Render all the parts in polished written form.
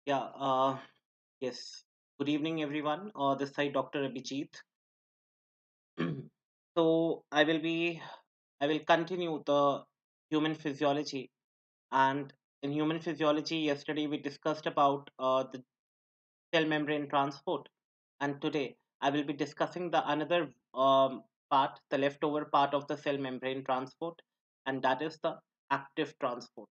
Yeah, yes. Good evening, everyone. This side, Dr. Abhijeet. So I will continue the human physiology. And in human physiology, yesterday we discussed about the cell membrane transport, and today I will be discussing the another part, the leftover part of the cell membrane transport, and that is the active transport.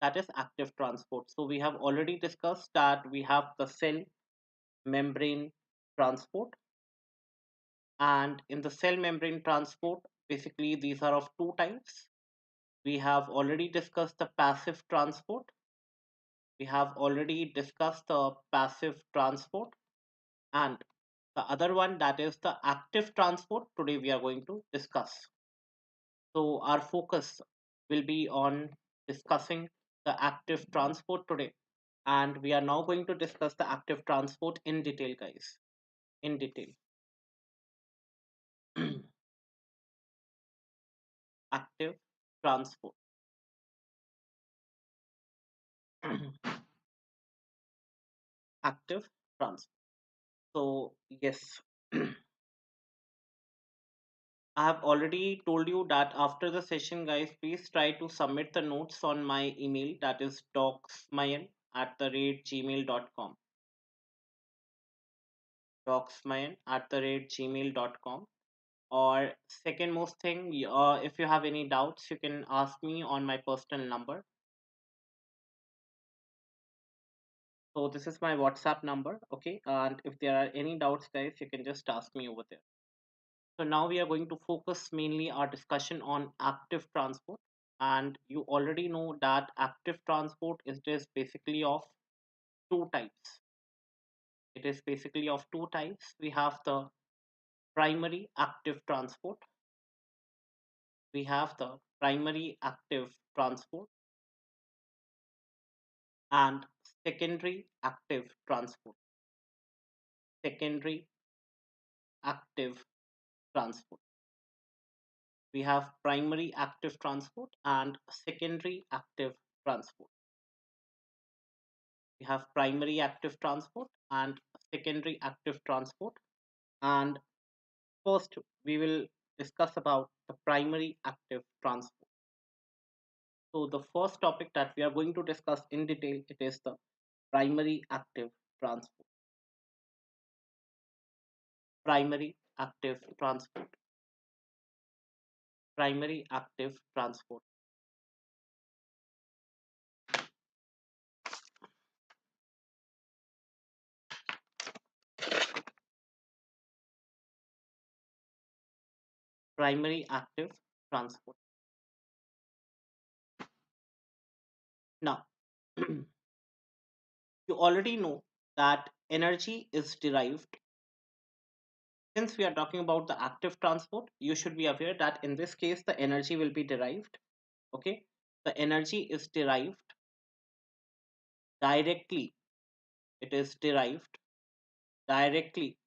That is active transport. So we have already discussed that we have the cell membrane transport, and in the cell membrane transport basically these are of two types. We have already discussed the passive transport. We have already discussed the passive transport, and the other one, that is the active transport, today we are going to discuss. So our focus will be on discussing the active transport today, and we are now going to discuss the active transport in detail, guys, in detail. Active transport. Active transport. So yes, I have already told you that after the session, guys, please try to submit the notes on my email, that is docsmayan@gmail.com. Docsmayan@gmail.com. Or second most thing, if you have any doubts, you can ask me on my personal number. So this is my WhatsApp number, okay? And if there are any doubts, guys, you can just ask me over there. So now we are going to focus mainly our discussion on active transport. And you already know that active transport is just basically of two types. It is basically of two types. We have the primary active transport. We have the primary active transport and secondary active transport. Secondary active transport. We have primary active transport and secondary active transport. We have primary active transport and secondary active transport. And first, we will discuss about the primary active transport. So the first topic that we are going to discuss in detail, it is the primary active transport. Primary active transport. Primary active transport. Primary active transport. Now, you already know that energy is derived. Since we are talking about the active transport, you should be aware that in this case, the energy will be derived. Okay, the energy is derived directly. It is derived directly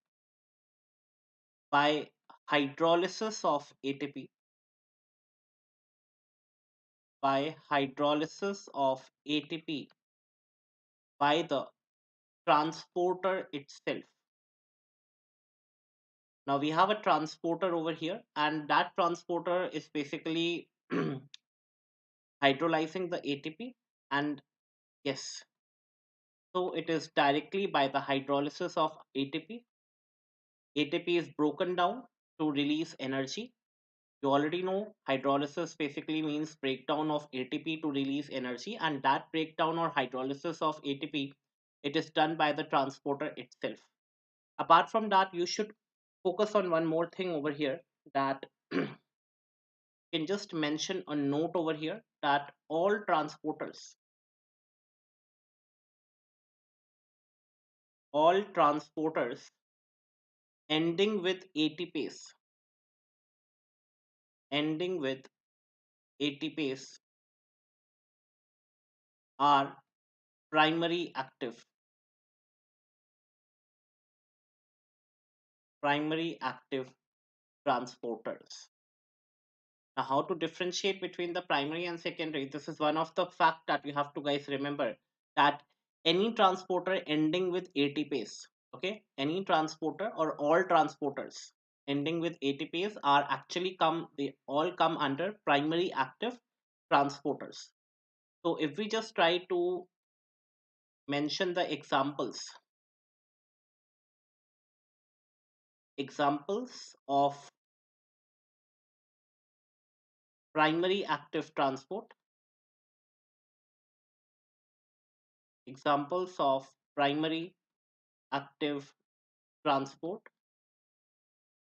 by hydrolysis of ATP, by hydrolysis of ATP by the transporter itself. Now we have a transporter over here, and that transporter is basically hydrolyzing the ATP. And yes, so it is directly by the hydrolysis of ATP. ATP is broken down to release energy. You already know hydrolysis basically means breakdown of ATP to release energy, and that breakdown or hydrolysis of ATP, it is done by the transporter itself. Apart from that, you should focus on one more thing over here, that can just mention a note over here that all transporters ending with ATPase, ending with ATPase are primary active, primary active transporters. Now, how to differentiate between the primary and secondary? This is one of the fact that you have to guys remember, that any transporter ending with ATPase. Okay, any transporter or all transporters ending with ATPase are actually they all come under primary active transporters. So if we just try to mention the examples of primary active transport, examples of primary active transport.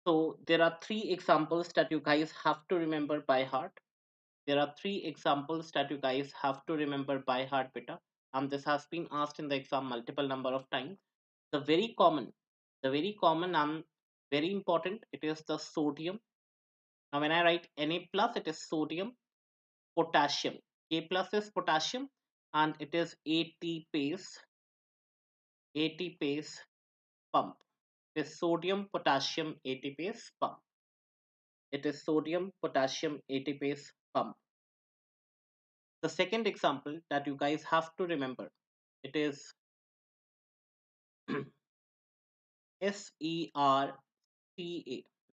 So there are three examples that you guys have to remember by heart. There are three examples that you guys have to remember by heart, beta. This has been asked in the exam multiple number of times. The very common, and very important, it is the sodium. Now when I write Na plus, it is sodium, potassium. K plus is potassium, and it is ATPase pump. It is sodium potassium ATPase pump. It is sodium potassium ATPase pump. The second example that you guys have to remember, it is SERCA.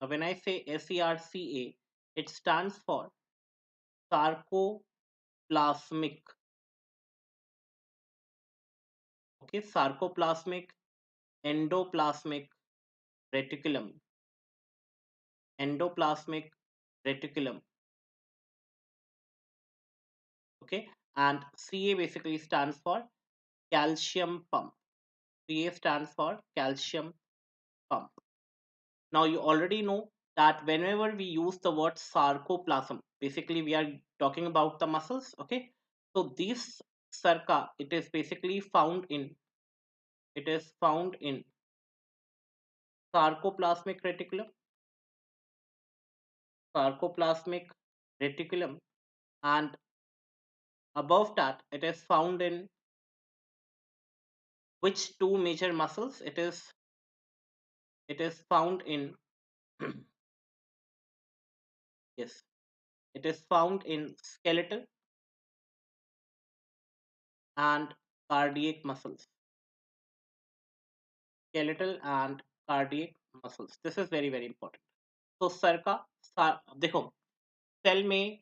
Now, when I say SERCA, it stands for sarcoplasmic. Okay, sarcoplasmic endoplasmic reticulum. Endoplasmic reticulum. Okay, and CA basically stands for calcium pump. CA stands for calcium pump. Now you already know that whenever we use the word sarcoplasm, basically we are talking about the muscles. Okay, so this sarca, it is found in sarcoplasmic reticulum, sarcoplasmic reticulum, and above that it is found in which two major muscles? It is found in yes, it is found in skeletal and cardiac muscles. Skeletal and cardiac muscles. This is very very important. तो sir का देखो cell में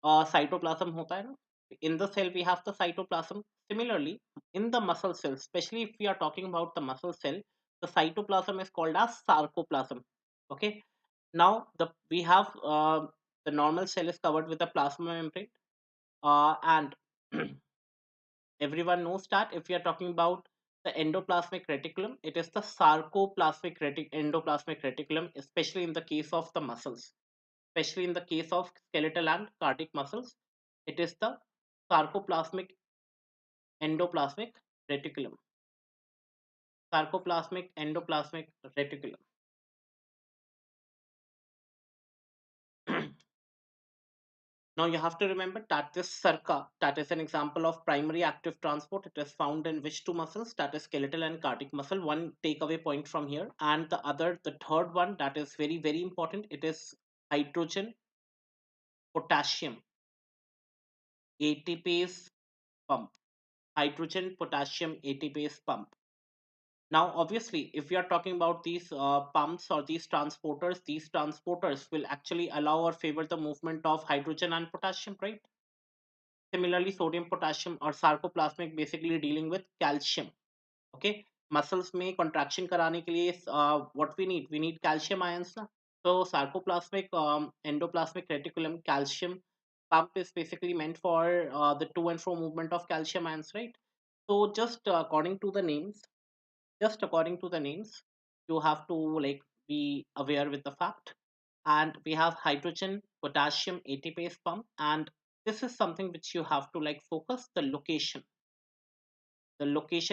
cytoplasm होता है ना. In the cell we have the cytoplasm. Similarly, in the muscle cell, especially if we are talking about the muscle cell, the cytoplasm is called as sarcoplasm. Okay, now we have the normal cell is covered with a plasma membrane, and everyone knows that if we are talking about the endoplasmic reticulum, it is the endoplasmic reticulum, especially in the case of the muscles, especially in the case of skeletal and cardiac muscles. It is the sarcoplasmic endoplasmic reticulum. Sarcoplasmic endoplasmic reticulum. Now you have to remember that this sarca, that is an example of primary active transport. It is found in which two muscles? That is skeletal and cardiac muscle. One takeaway point from here, and the third one that is very very important. It is hydrogen, potassium, ATPase pump. Hydrogen, potassium, ATPase pump. Now, obviously, if we are talking about these pumps or these transporters will actually allow or favor the movement of hydrogen and potassium, right? Similarly, sodium, potassium or sarcoplasmic basically dealing with calcium. Okay, muscles में contraction कराने के लिए what we need calcium ions ना. So sarcoplasmic endoplasmic reticulum calcium pump is basically meant for the to and fro movement of calcium ions, right? So just according to the names, you have to like be aware with the fact. And we have hydrogen potassium ATPase pump, and this is something which you have to like focus the location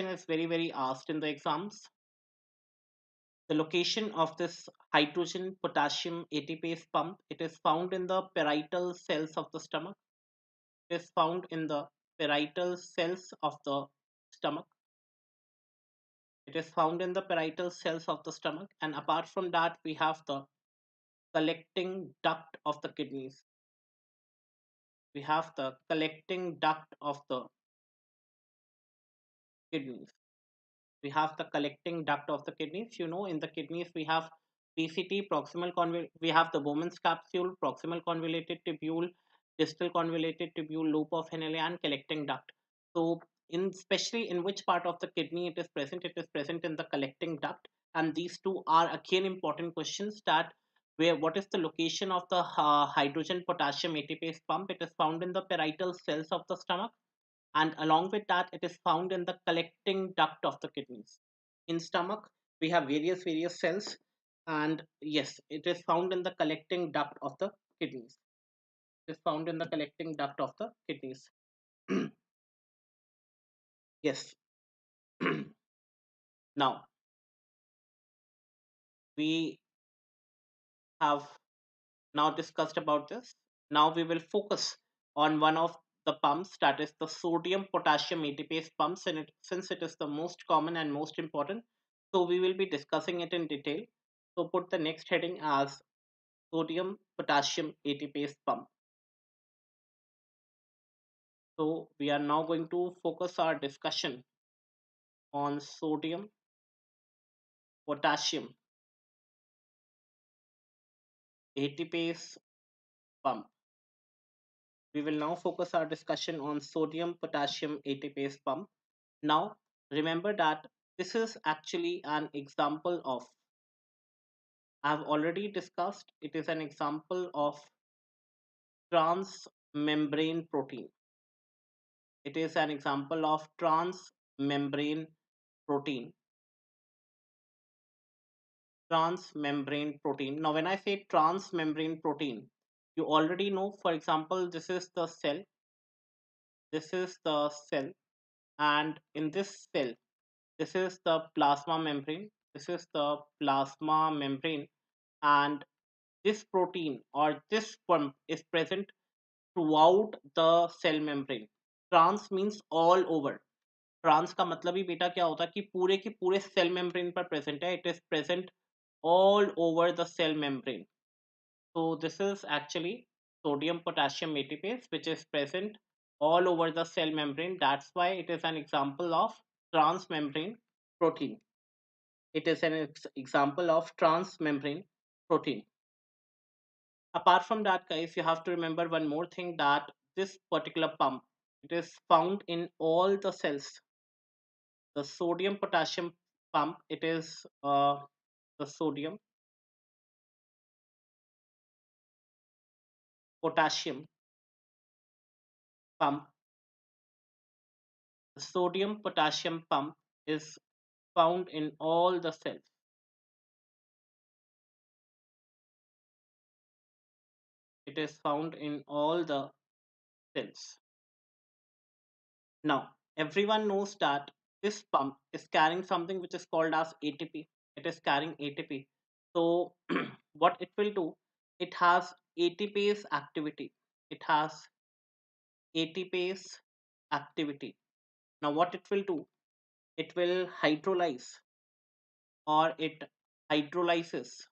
is very very asked in the exams. The location of this hydrogen potassium ATPase pump, it is found in the parietal cells of the stomach. It is found in the parietal cells of the stomach. It is found in the parietal cells of the stomach, and apart from that we have the collecting duct of the kidneys. We have the collecting duct of the kidneys. We have the collecting duct of the kidneys. In the kidneys we have PCT, we have the Bowman's capsule, proximal convoluted tubule, distal convoluted tubule, loop of Henle, and collecting duct. So, especially in which part of the kidney it is present? It is present in the collecting duct, and these two are again important questions. That where what is the location of the hydrogen potassium ATPase pump? It is found in the parietal cells of the stomach, and along with that it is found in the collecting duct of the kidneys. In stomach we have various cells, and yes, it is found in the collecting duct of the kidneys. It is found in the collecting duct of the kidneys. Yes. Now we have now discussed about this. Now we will focus on one of the pumps, that is the sodium potassium ATPase pumps, and since it is the most common and most important, so we will be discussing it in detail. So put the next heading as sodium potassium ATPase pump. So we are now going to focus our discussion on sodium potassium ATPase pump. We will now focus our discussion on sodium potassium ATPase pump. Now, remember that this is actually an example of, I've already discussed, it is an example of transmembrane protein. It is an example of transmembrane protein. Transmembrane protein. Now, when I say transmembrane protein, you already know, for example, this is the cell, this is the cell, and in this cell, this is the plasma membrane, this is the plasma membrane, and this protein or this pump is present throughout the cell membrane. Trans means all over. Trans का मतलब ही बेटा क्या होता है कि पूरे के पूरे सेल मेम्ब्रेन पर प्रेजेंट है. It is present all over the cell membrane. So this is actually sodium potassium ATPase, which is present all over the cell membrane. That's why it is an example of transmembrane protein. It is an example of transmembrane protein. Apart from that, guys, you have to remember one more thing, that this particular pump, it is found in all the cells. The sodium potassium pump, it is the sodium potassium pump. The sodium potassium pump is found in all the cells. It is found in all the cells. Now, everyone knows that this pump is carrying something which is called as ATP. It is carrying ATP. So, what it will do, it has ATPase activity. It has ATPase activity. Now, what it will do, it will hydrolyze, or it hydrolyzes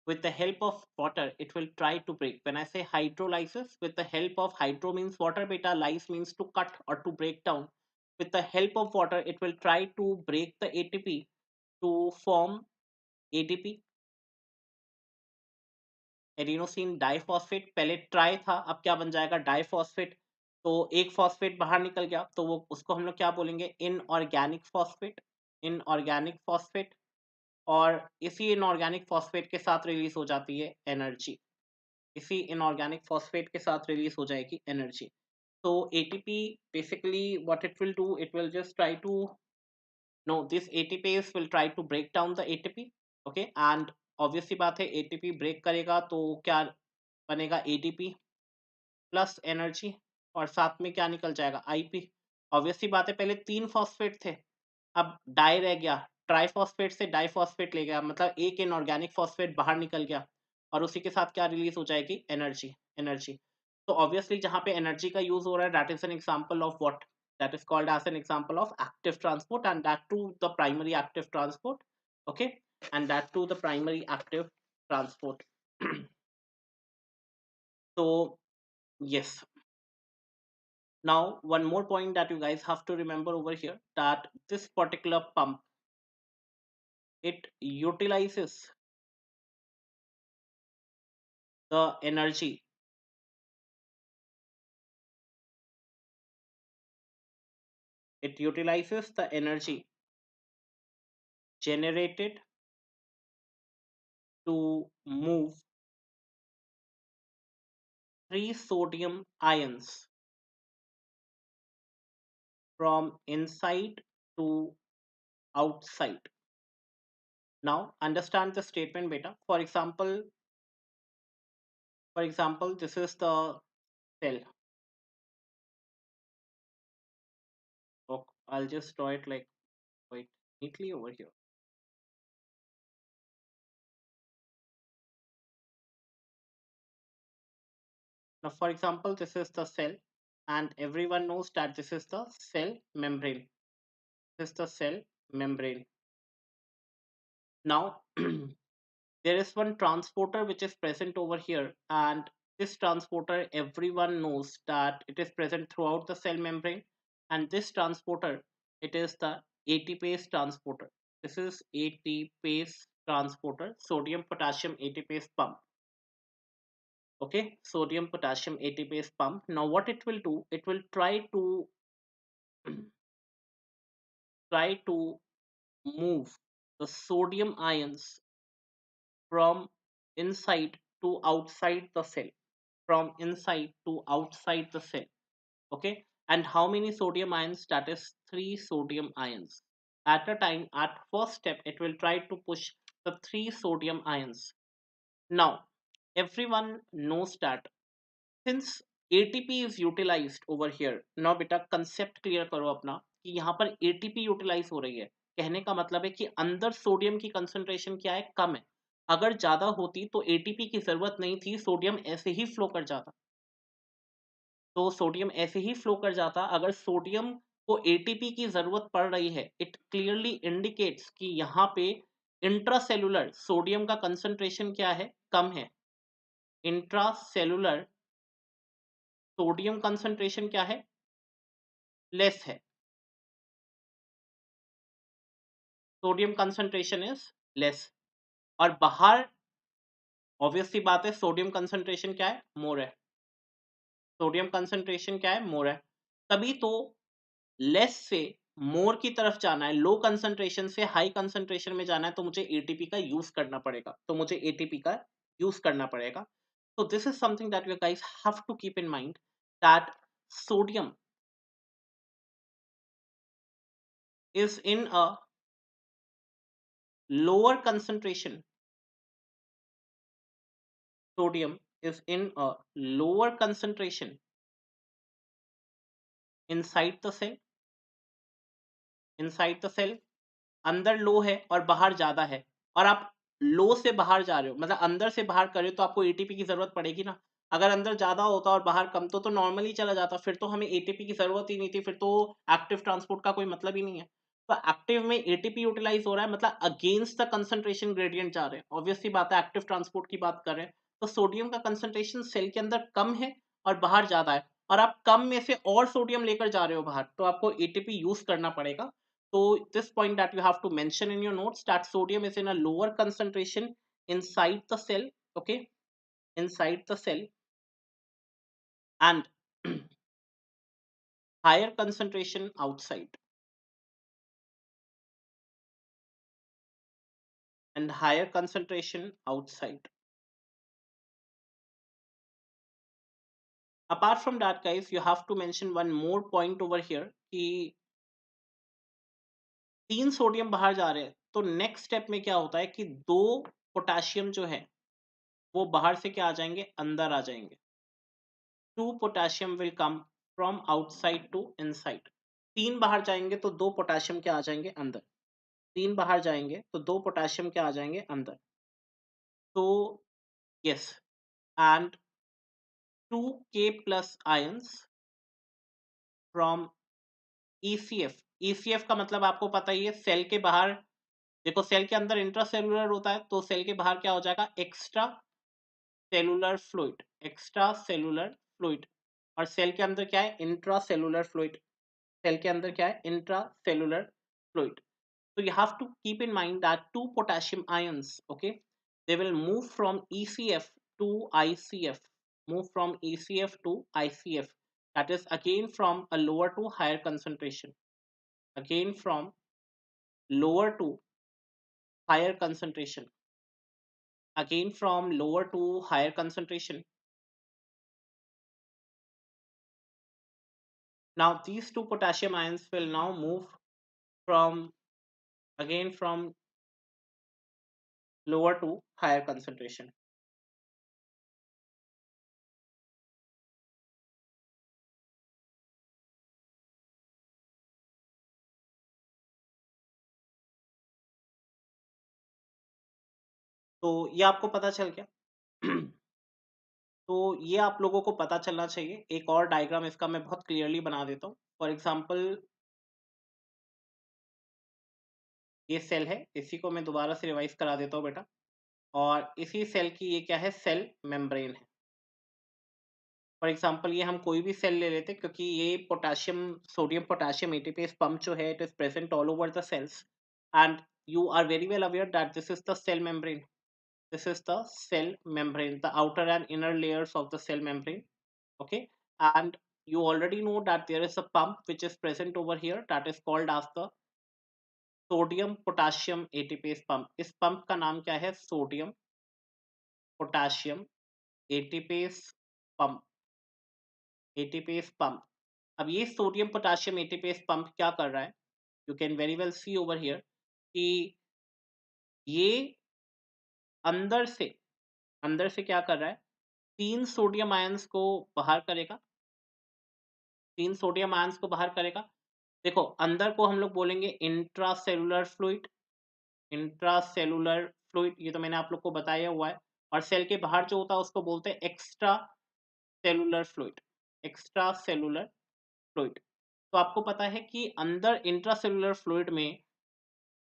with the help of water. It will try to break. When I say hydrolysis, with the help of, hydro means water, beta, lyse means to cut or to break down. With the help of water, it will try to break the ATP to form ADP, adenosine diphosphate. पहले try था, अब क्या बन जाएगा, diphosphate. तो एक phosphate बाहर निकल गया, तो वो उसको हम लोग क्या बोलेंगे, इनऑर्गेनिक फॉस्फेट. Inorganic phosphate. और इसी इनऑर्गेनिक फॉस्फेट के साथ रिलीज हो जाती है एनर्जी. इसी इनऑर्गेनिक फॉस्फेट के साथ रिलीज हो जाएगी एनर्जी. तो ATP basically what it will do, it will just try to, no, this ATPase will try to break down the ATP. Okay, and obviously बात है, ATP break करेगा तो क्या बनेगा, ADP प्लस एनर्जी, और साथ में क्या निकल जाएगा, IP. ऑब्वियसली बात है, पहले 3 फॉस्फेट थे, अब डाई रह गया, ट्राइफॉस्फेट से डाइफॉस्फेट ले गया, मतलब एक इनऑर्गेनिक फॉस्फेट बाहर निकल गया, और उसी के साथ क्या रिलीज हो जाएगी, एनर्जी. एनर्जी. तो ऑब्वियसली जहां पे एनर्जी का यूज हो रहा है, that is an example of what, that is called as an example of active transport, and that too the primary active transport. Okay, and that too the primary active transport. So yes, Now, one more point that you guys have to remember over here, that this particular pump, it utilizes the energy, it utilizes the energy generated to move three sodium ions from inside to outside. Now understand the statement beta. For example, this is the cell. Oh, I'll just draw it like quite neatly over here. Now, for example, this is the cell, and everyone knows that this is the cell membrane. This is the cell membrane. Now, there is one transporter which is present over here, and this transporter, everyone knows that it is present throughout the cell membrane, and this transporter, it is the ATPase transporter. This is ATPase transporter, sodium potassium ATPase pump. Okay, sodium potassium ATPase pump. Now what it will do, it will try to move the sodium ions from inside to outside the cell, from inside to outside the cell. Okay, and how many sodium ions? That is three sodium ions at a time. At first step, it will try to push the three sodium ions. Now everyone knows that since ATP is utilized over here, now बेटा concept clear करो अपना कि यहाँ पर ATP utilise हो रही है, कहने का मतलब है कि अंदर सोडियम की कंसंट्रेशन क्या है, कम है। अगर ज्यादा होती तो ATP की जरूरत नहीं थी, सोडियम ऐसे ही फ्लो कर जाता। तो सोडियम ऐसे ही फ्लो कर जाता। अगर सोडियम को ATP की जरूरत पड़ रही है, इट क्लियरली इंडिकेट्स कि यहाँ पे इंट्रासेलुलर सोडियम का कंसंट्रेशन क्या है, कम है। इंट्रासेलुलर सोडियम कंसंट्रेशन क्या है, लेस है। Sodium concentration is less. और बाहर ऑब्वियस सी बात है, सोडियम कंसंट्रेशन क्या है, मोर है। सोडियम कंसंट्रेशन क्या है, मोर है। तभी तो लेस से मोर की तरफ जाना है, लो कंसंट्रेशन से हाई कंसंट्रेशन में जाना है, तो मुझे एटीपी का यूज करना पड़ेगा, तो मुझे एटीपी का यूज करना पड़ेगा। So this is something that you guys have to keep in mind, that sodium is in a lower concentration. Sodium is in a lower concentration inside the cell. Inside the cell, अंदर लो है और बाहर ज्यादा है, और आप लो से बाहर जा रहे हो, मतलब अंदर से बाहर कर रहे हो, तो आपको एटीपी की जरूरत पड़ेगी ना। अगर अंदर ज्यादा होता और बाहर कम तो नॉर्मली चला जाता, फिर तो हमें एटीपी की जरूरत ही नहीं थी, फिर तो एक्टिव ट्रांसपोर्ट का कोई मतलब ही नहीं है। तो एक्टिव में एटीपी यूटिलाइज हो रहा है, मतलब अगेंस्ट द कंसंट्रेशन ग्रेडियंट जा रहे हैं। ऑब्वियसली बात है, एक्टिव ट्रांसपोर्ट की बात कर रहे हैं, तो सोडियम का कंसंट्रेशन सेल के अंदर कम है और बाहर ज्यादा है, और आप कम में से और सोडियम लेकर जा रहे हो बाहर, तो आपको एटीपी यूज करना पड़ेगा। So this point that you have to mention in your notes, that sodium is in a lower concentration inside the cell, okay, inside the cell, and higher concentration outside, and higher concentration outside. Apart from that, guys, you have to mention one more point over here कि तीन sodium बाहर जा रहे हैं, तो next step में क्या होता है कि दो पोटेशियम जो है वो बाहर से क्या आ जाएंगे, अंदर आ जाएंगे। 2 potassium will come from outside to inside. तीन बाहर जाएंगे तो दो पोटेशियम क्या आ जाएंगे, अंदर। तीन बाहर जाएंगे तो दो पोटेशियम क्या आ जाएंगे, अंदर। तो yes, and 2K+ ions from ECF। ECF का मतलब आपको पता ही है, सेल के बाहर, देखो सेल के अंदर इंट्रासेलुलर होता है, तो सेल के बाहर क्या हो जाएगा, extra cellular fluid. Extra cellular fluid, और सेल के अंदर क्या है, इंट्रा सेलुलर फ्लूइड। सेल के अंदर क्या है, intra cellular fluid. So you have to keep in mind that two potassium ions, okay, they will move from ECF to ICF, move from ECF to ICF. That is again from a lower to higher concentration, again from lower to higher concentration, again from lower to higher concentration. Now these two potassium ions will now move from again from lower to higher concentration. तो ये आपको पता चल गया। तो ये आप लोगों को पता चलना चाहिए। एक और डायग्राम इसका मैं बहुत क्लियरली बना देता हूँ। फॉर एग्जांपल ये सेल है, इसी को मैं दोबारा से रिवाइज करा देता हूँ बेटा। और इसी सेल की ये क्या है, सेल मेम्ब्रेन है। फॉर एग्जांपल ये हम कोई भी सेल ले लेते क्योंकि ये potassium sodium potassium ATPase pump जो है it is present all over the cells and you are very well aware that this is the cell membrane. This is the cell membrane, the outer and inner layers of the cell membrane. Okay, and you already know that there is a pump which is present over here that is called as the sodium potassium ATPase pump. इस pump का नाम क्या है, sodium potassium ATPase pump, ATPase pump. अब ये sodium potassium ATPase pump क्या कर रहा है, you can very well see over here कि ये अंदर से अंदर से क्या कर रहा है, तीन सोडियम आयंस को बाहर करेगा, तीन सोडियम आयंस को बाहर करेगा। देखो अंदर को हम लोग बोलेंगे इंट्रासेलुलर फ्लूइड, इंट्रासेलुलर फ्लूइड ये तो मैंने आप लोग को बताया हुआ है। और सेल के बाहर जो होता है उसको बोलते हैं extra cellular fluid, extra cellular fluid. तो आपको पता है कि अंदर इंट्रासेलुलर फ्लूइड में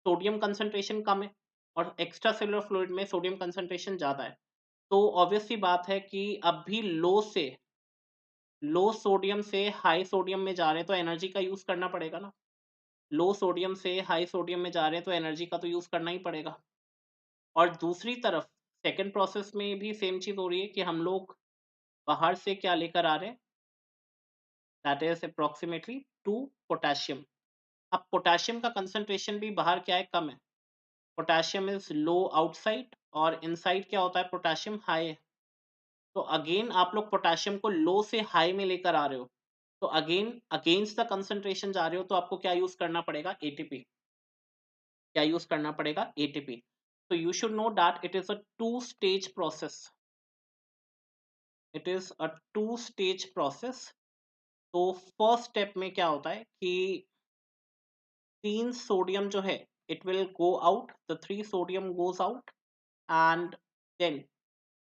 सोडियम कंसंट्रेशन कम है और एक्स्ट्रा सेलुलर फ्लूइड में सोडियम कंसंट्रेशन ज्यादा है। तो ऑब्वियस सी बात है कि अब भी लो सोडियम से हाई सोडियम में जा रहे हैं तो एनर्जी का यूज करना पड़ेगा ना। लो सोडियम से हाई सोडियम में जा रहे हैं तो एनर्जी का तो यूज करना ही पड़ेगा। और दूसरी तरफ सेकंड प्रोसेस में भी सेम चीज हो रही है कि हम लोग बाहर से क्या लेकर आ रहे हैं, दैट इज अप्रोक्सीमेटली 2 पोटेशियम। अब पोटेशियम का कंसंट्रेशन भी बाहर क्या है, कम है। पोटेशियम इज लो आउटसाइड और इनसाइड क्या होता है, पोटेशियम हाई है। तो अगेन आप लोग पोटेशियम को लो से हाई में लेकर आ रहे हो, तो अगेन अगेंस्ट द कंसंट्रेशन जा रहे हो, तो आपको क्या यूज करना पड़ेगा, एटीपी। क्या यूज करना पड़ेगा, एटीपी। तो you should know that it is a two stage process, it is a two stage process. तो फर्स्ट स्टेप में क्या होता है कि तीन सोडियम जो है it will go out, the three sodium goes out and then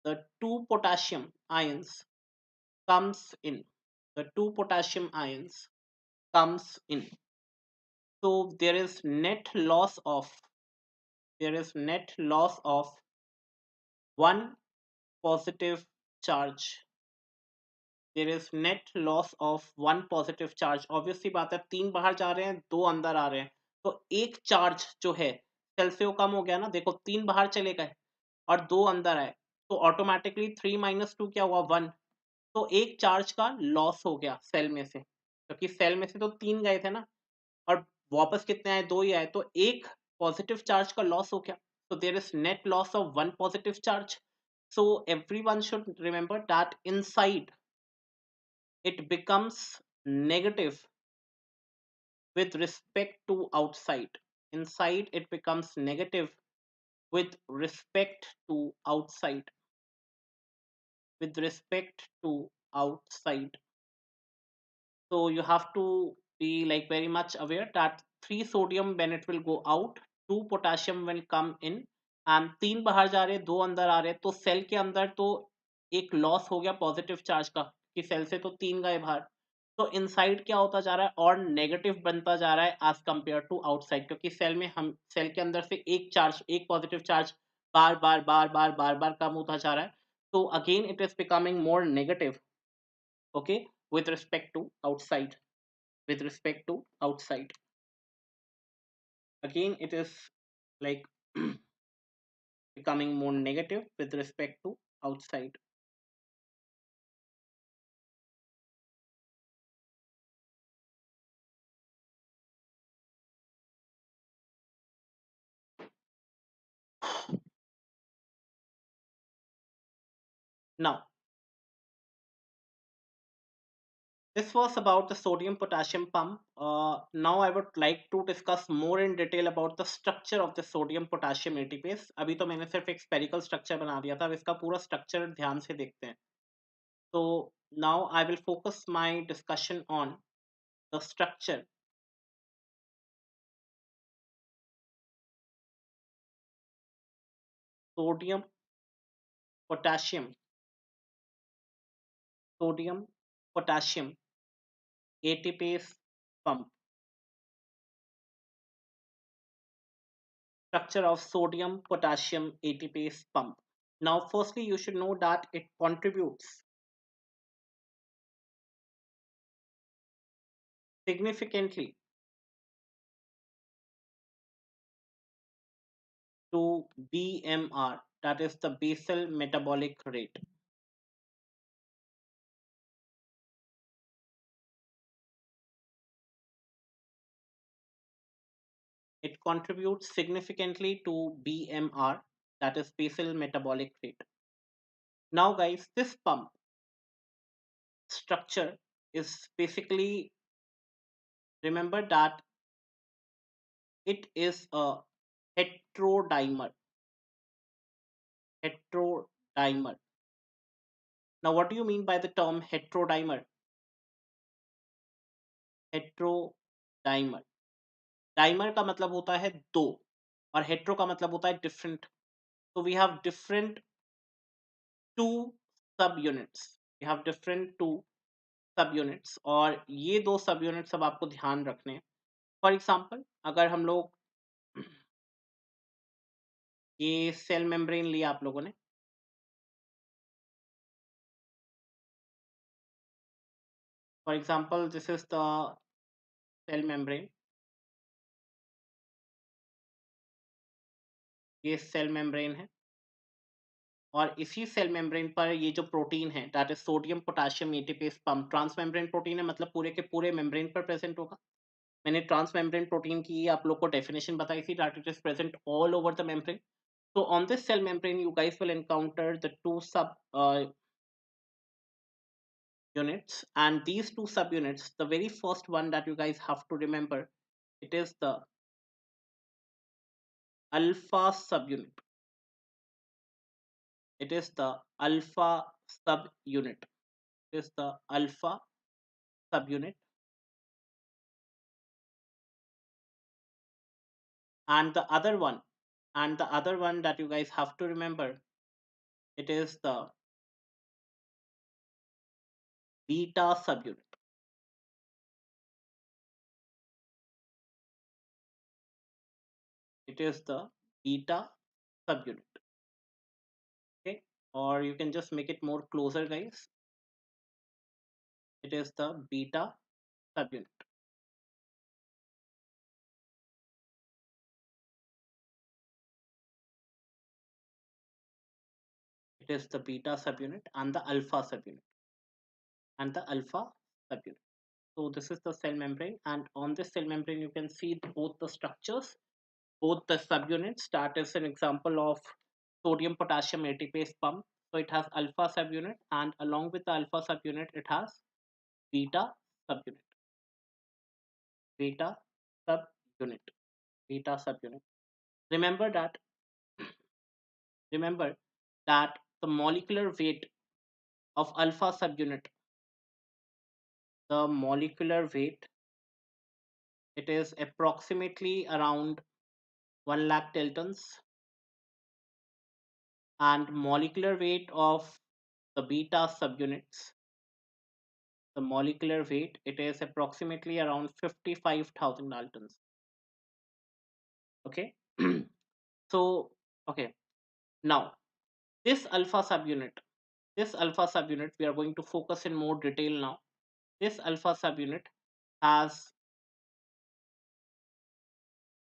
the two potassium ions comes in, the two potassium ions comes in. So there is net loss of one positive charge, there is net loss of one positive charge। Obviously बात है, तीन बाहर जा रहे हैं दो अंदर आ रहे हैं, तो एक चार्ज जो है सेल से वो कम हो गया ना। देखो तीन बाहर चले गए और दो अंदर आए, तो ऑटोमेटिकली 3 - 2 क्या हुआ, 1। तो एक चार्ज का लॉस हो गया सेल में से, क्योंकि सेल में से तो तीन गए थे ना, और वापस कितने आए, दो ही आए, तो एक पॉजिटिव चार्ज का लॉस हो गया। तो there is net loss of one positive charge. So everyone should remember that inside it becomes negative with respect to outside. Inside it becomes negative with respect to outside, with respect to outside. So you have to be like very much aware that 3 sodium when it will go out, 2 potassium will come in and तीन बाहर जा रहे, दो अंदर आ रहे, तो cell के अंदर तो एक लॉस हो गया पॉजिटिव चार्ज का कि सेल से तो तीन गए बाहर। तो इनसाइड क्या होता जा रहा है, और नेगेटिव बनता जा रहा है एज कंपेयर टू आउटसाइड, क्योंकि सेल के अंदर से एक चार्ज, एक पॉजिटिव चार्ज बार बार बार बार बार बार कम होता जा रहा है। तो again it is becoming more negative. Okay, with respect to outside. With respect to outside. Again, it is like becoming more negative with respect to outside. Now, this was about the sodium potassium pump. Now I would like to discuss more in detail about the structure of the sodium potassium ATPase. अभी तो मैंने सिर्फ एक spherical structure बना दिया था, अब इसका पूरा structure ध्यान से देखते हैं. So now I will focus my discussion on the structure. Sodium potassium, sodium potassium ATPase pump. Structure of sodium potassium ATPase pump. Now firstly you should know that it contributes significantly to BMR, that is the basal metabolic rate. It contributes significantly to BMR, that is basal metabolic rate. Now guys, this pump structure is basically, remember that it is a heterodimer. Heterodimer. Now what do you mean by the term heterodimer? Heterodimer. Dimer का मतलब होता है दो, और hetero का मतलब होता है different. So we have different two subunits. We have different two subunits, और ये दो subunits अब आपको ध्यान रखने हैं. For example, अगर हम लोग ये सेल मेम्ब्रेन लिया आप लोगों ने, for example this is the cell membrane, ये सेल मेम्ब्रेन है, और इसी सेल मेम्ब्रेन पर ये जो प्रोटीन है that is sodium potassium ATPase pump, trans membrane protein है, मतलब पूरे के पूरे मेम्ब्रेन पर प्रेजेंट होगा. मैंने ट्रांस मेम्ब्रेन प्रोटीन की आप लोग को डेफिनेशन बताई थी, that it is present all over the membrane. So on this cell membrane, you guys will encounter the two sub units, and these two subunits, the very first one that you guys have to remember, it is the alpha subunit. It is the alpha subunit. It is the alpha subunit, and the other one that you guys have to remember, it is the beta subunit. It is the beta subunit. Okay, or you can just make it more closer, guys. It is the beta subunit. It is the beta subunit and the alpha subunit. And the alpha subunit. So this is the cell membrane, and on this cell membrane you can see both the structures, both the subunits. That is an example of sodium potassium ATPase pump. So it has alpha subunit, and along with the alpha subunit it has beta subunit. Beta subunit. Beta subunit. Remember that remember that the molecular weight of alpha subunit, the molecular weight, it is approximately around 1 lakh daltons, and molecular weight of the beta subunits, the molecular weight, it is approximately around 55,000 daltons. Okay. So okay, now this alpha subunit, we are going to focus in more detail now. This alpha subunit has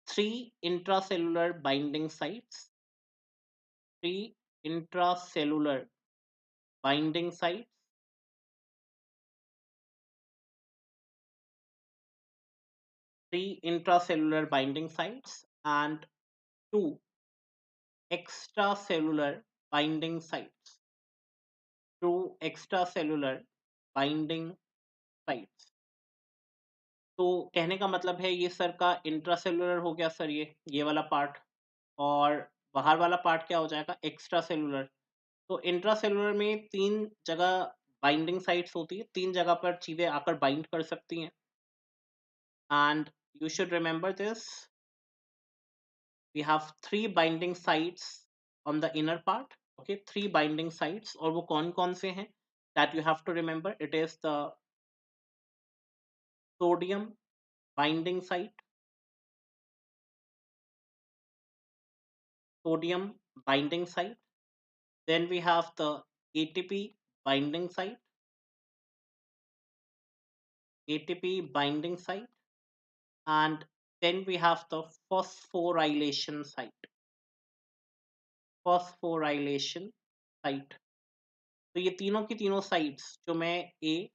three intracellular binding sites, three intracellular binding sites, three intracellular binding sites, and two extracellular binding sites, two extracellular binding sites. तो कहने का मतलब है ये sir का intracellular हो गया sir, ये वाला पार्ट, और बाहर वाला पार्ट क्या हो जाएगा, एक्स्ट्रा सेलुलर। तो इंट्रा सेलुलर में तीन जगह बाइंडिंग साइट्स होती है, तीन जगह पर चीजें आकर बाइंड कर सकती हैं, and you should remember this, we have three binding sites on the inner part, okay, three binding sites, और वो कौन कौन से हैं, that you have to remember, it is the sodium binding site, sodium binding site, then we have the ATP binding site, ATP binding site, and then we have the phosphorylation site, phosphorylation site. तो ये तीनों की तीनों sites जो मैं ए,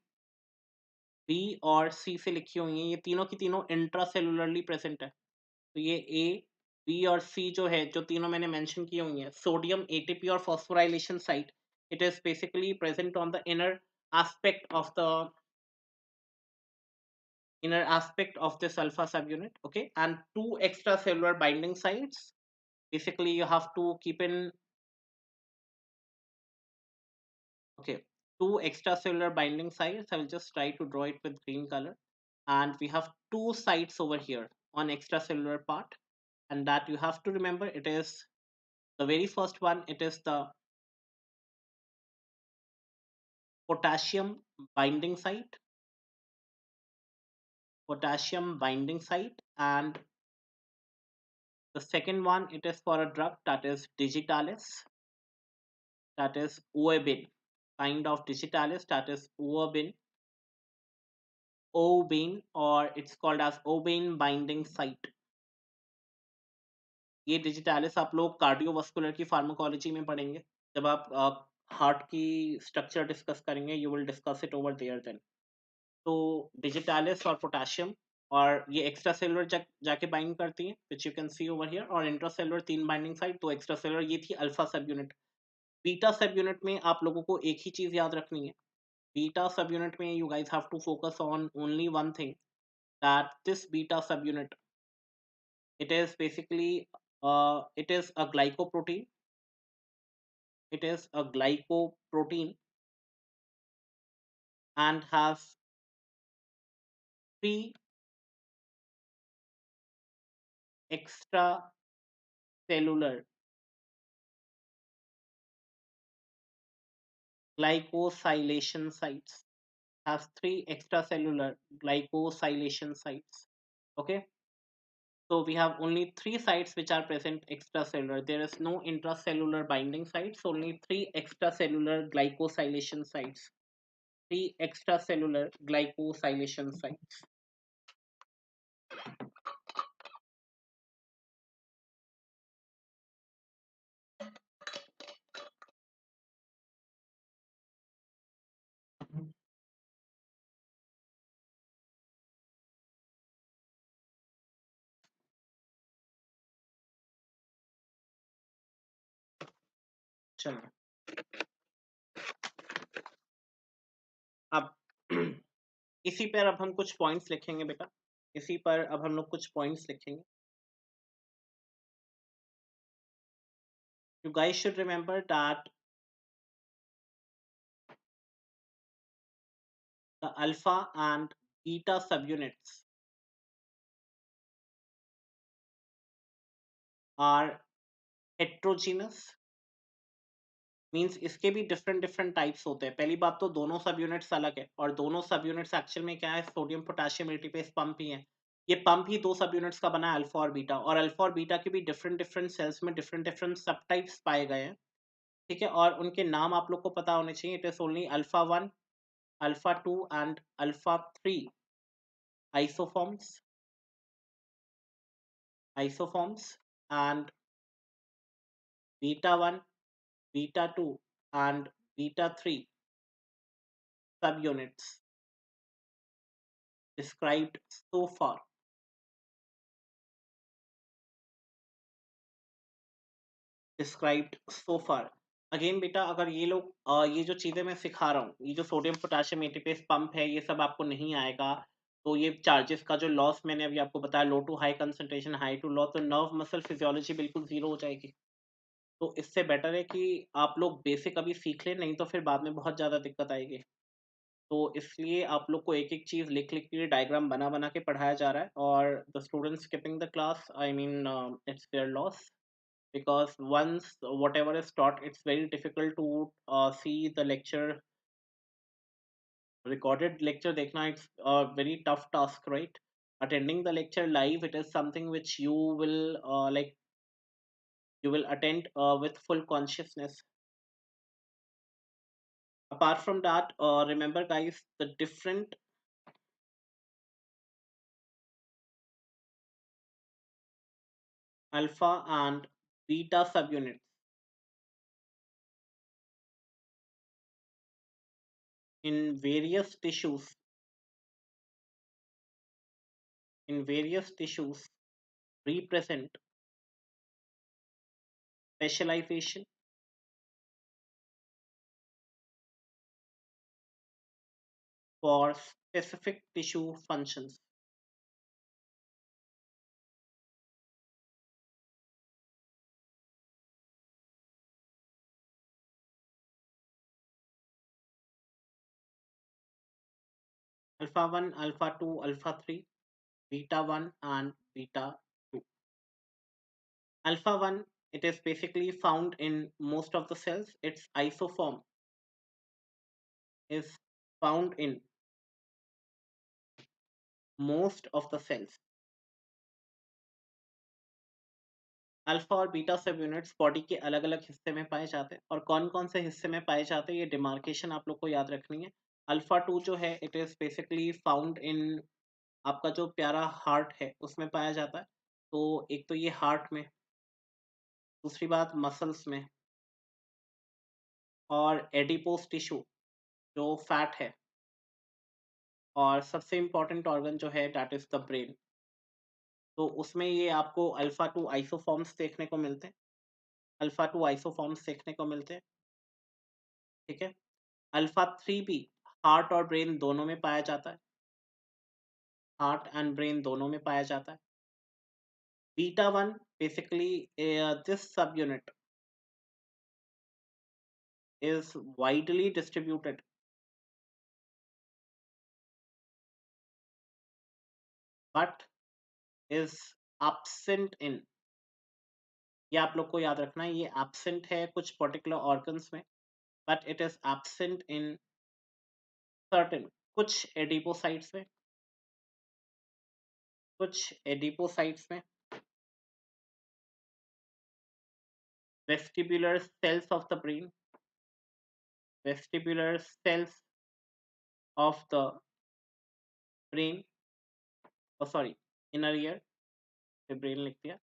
B और सी से लिखी हुई हैं, ये तीनों की तीनों इंट्रासेलुलरली प्रेजेंट है। तो ये ए, बी और सी जो है, जो तीनों मैंने मेंशन की हुई हैं, सोडियम, एटीपी और phosphorylation site, it is basically present on the aspect of the inner aspect of this alpha subunit, okay, and two extracellular binding sites. Basically you have to keep in, okay, two extracellular binding sites. I will just try to draw it with green color, and we have two sites over here on extracellular part, and that you have to remember, it is the very first one, it is the potassium binding site, potassium binding site, and the second one, it is for a drug, that is digitalis, that is oabin, kind of digitalis, that is oabin, oabin, or it's called as oabin binding site. ये digitalis आप लोग cardiovascular की pharmacology में पढ़ेंगे, जब आप heart की structure discuss करेंगे, you will discuss it over there then. तो digitalis और पोटेशियम, और ये एक्स्ट्रा सेलुलर जाके बाइंड करती है, which you can see over here, और इंट्रासेलुलर तीन बाइंडिंग साइट, तो एक्स्ट्रा सेलुलर ये थी अल्फा सब यूनिट। बीटा सब यूनिट में आप लोगों को एक ही चीज याद रखनी है, बीटा सब यूनिट में you guys have to focus on only one thing, that this beta subunit, it is basically it is a glycoprotein, it is a glycoprotein, and has three extracellular glycosylation sites, has three extracellular glycosylation sites, okay. So we have only three sites which are present extracellular. There is no intracellular binding sites, only three extracellular glycosylation sites. Three extracellular glycosylation sites. चलो अब इसी पर अब हम कुछ points लिखेंगे बेटा, इसी पर अब हम लोग कुछ पॉइंट्स लिखेंगे। You guys should remember that the alpha and beta subunits are heterogeneous, means इसके भी डिफरेंट डिफरेंट टाइप्स होते हैं। पहली बात तो दोनों सब यूनिट्स अलग है, और दोनों सब यूनिट्स एक्चुअल में क्या है, सोडियम पोटेशियम एटीपेस पंप ही है। ये पंप ही दो सब यूनिट्स का बना है, अल्फा और बीटा, और अल्फा और बीटा के भी डिफरेंट डिफरेंट सेल्स में डिफरेंट डिफरेंट सब टाइप्स पाए गए हैं, ठीक है, और उनके नाम आप लोग को पता होने चाहिए। It is only alpha one, alpha 2 and alpha 3 isoforms, and beta 1, beta 2, and beta 3 subunits described so far. Again बेटा, अगर ये लोग ये जो चीजें मैं सिखा रहा हूँ, ये जो सोडियम पोटेशियम एटीपेस पंप है, ये सब आपको नहीं आएगा, तो ये चार्जेस का जो लॉस मैंने अभी आपको बताया, low to high concentration, high to low, तो नर्व मसल फिजियोलॉजी बिल्कुल जीरो हो जाएगी। तो इससे बेटर है कि आप लोग बेसिक अभी सीख लें, नहीं तो फिर बाद में बहुत ज्यादा दिक्कत आएगी। तो इसलिए आप लोग को एक एक चीज लिख लिख के डायग्राम बना बना के पढ़ाया जा रहा है, और the student skipping the class, I mean it's there loss, because once whatever is taught, it's very difficult to see the lecture, recorded lecture dekhna. It's a very tough task, right? Attending the lecture live, it is something which you will like, you will attend with full consciousness. Apart from that, remember guys, the different alpha and beta subunits in various tissues, represent specialization for specific tissue functions. Alpha 1, alpha 2, alpha 3, beta 1, and beta 2. Alpha 1, it is basically found in most of the cells. Its isoform is found in most of the cells. Alpha और beta सब units body के अलग अलग हिस्से में पाए जाते हैं, और कौन कौन से हिस्से में पाए जाते हैं, ये डिमार्केशन आप लोग को याद रखनी है। अल्फा 2 जो है, it is basically found in आपका जो प्यारा हार्ट है उसमें पाया जाता है। तो एक तो ये हार्ट में, दूसरी बात मसल्स में, और एडिपोस टिश्यू जो फैट है, और सबसे इम्पोर्टेंट ऑर्गन जो है दैट इज द ब्रेन। तो उसमें ये आपको अल्फा 2 आइसोफॉर्म्स देखने को मिलते हैं, अल्फा 2 आइसोफॉर्म्स देखने को मिलते हैं, ठीक है। अल्फा 3 भी हार्ट और ब्रेन दोनों में पाया जाता है, हार्ट एंड ब्रेन दोनों में पाया जाता है। बीटा 1 बेसिकली दिस सब unit is widely distributed but is absent in, ये आप लोग को याद रखना है, ये absent है कुछ पर्टिकुलर ऑर्गन्स में, but it is absent in certain, कुछ एडिपोसाइट्स में, कुछ एडिपोसाइट्स में, vestibular cells of the brain, vestibular cells of the brain, oh sorry, inner ear, brain लिख दिया,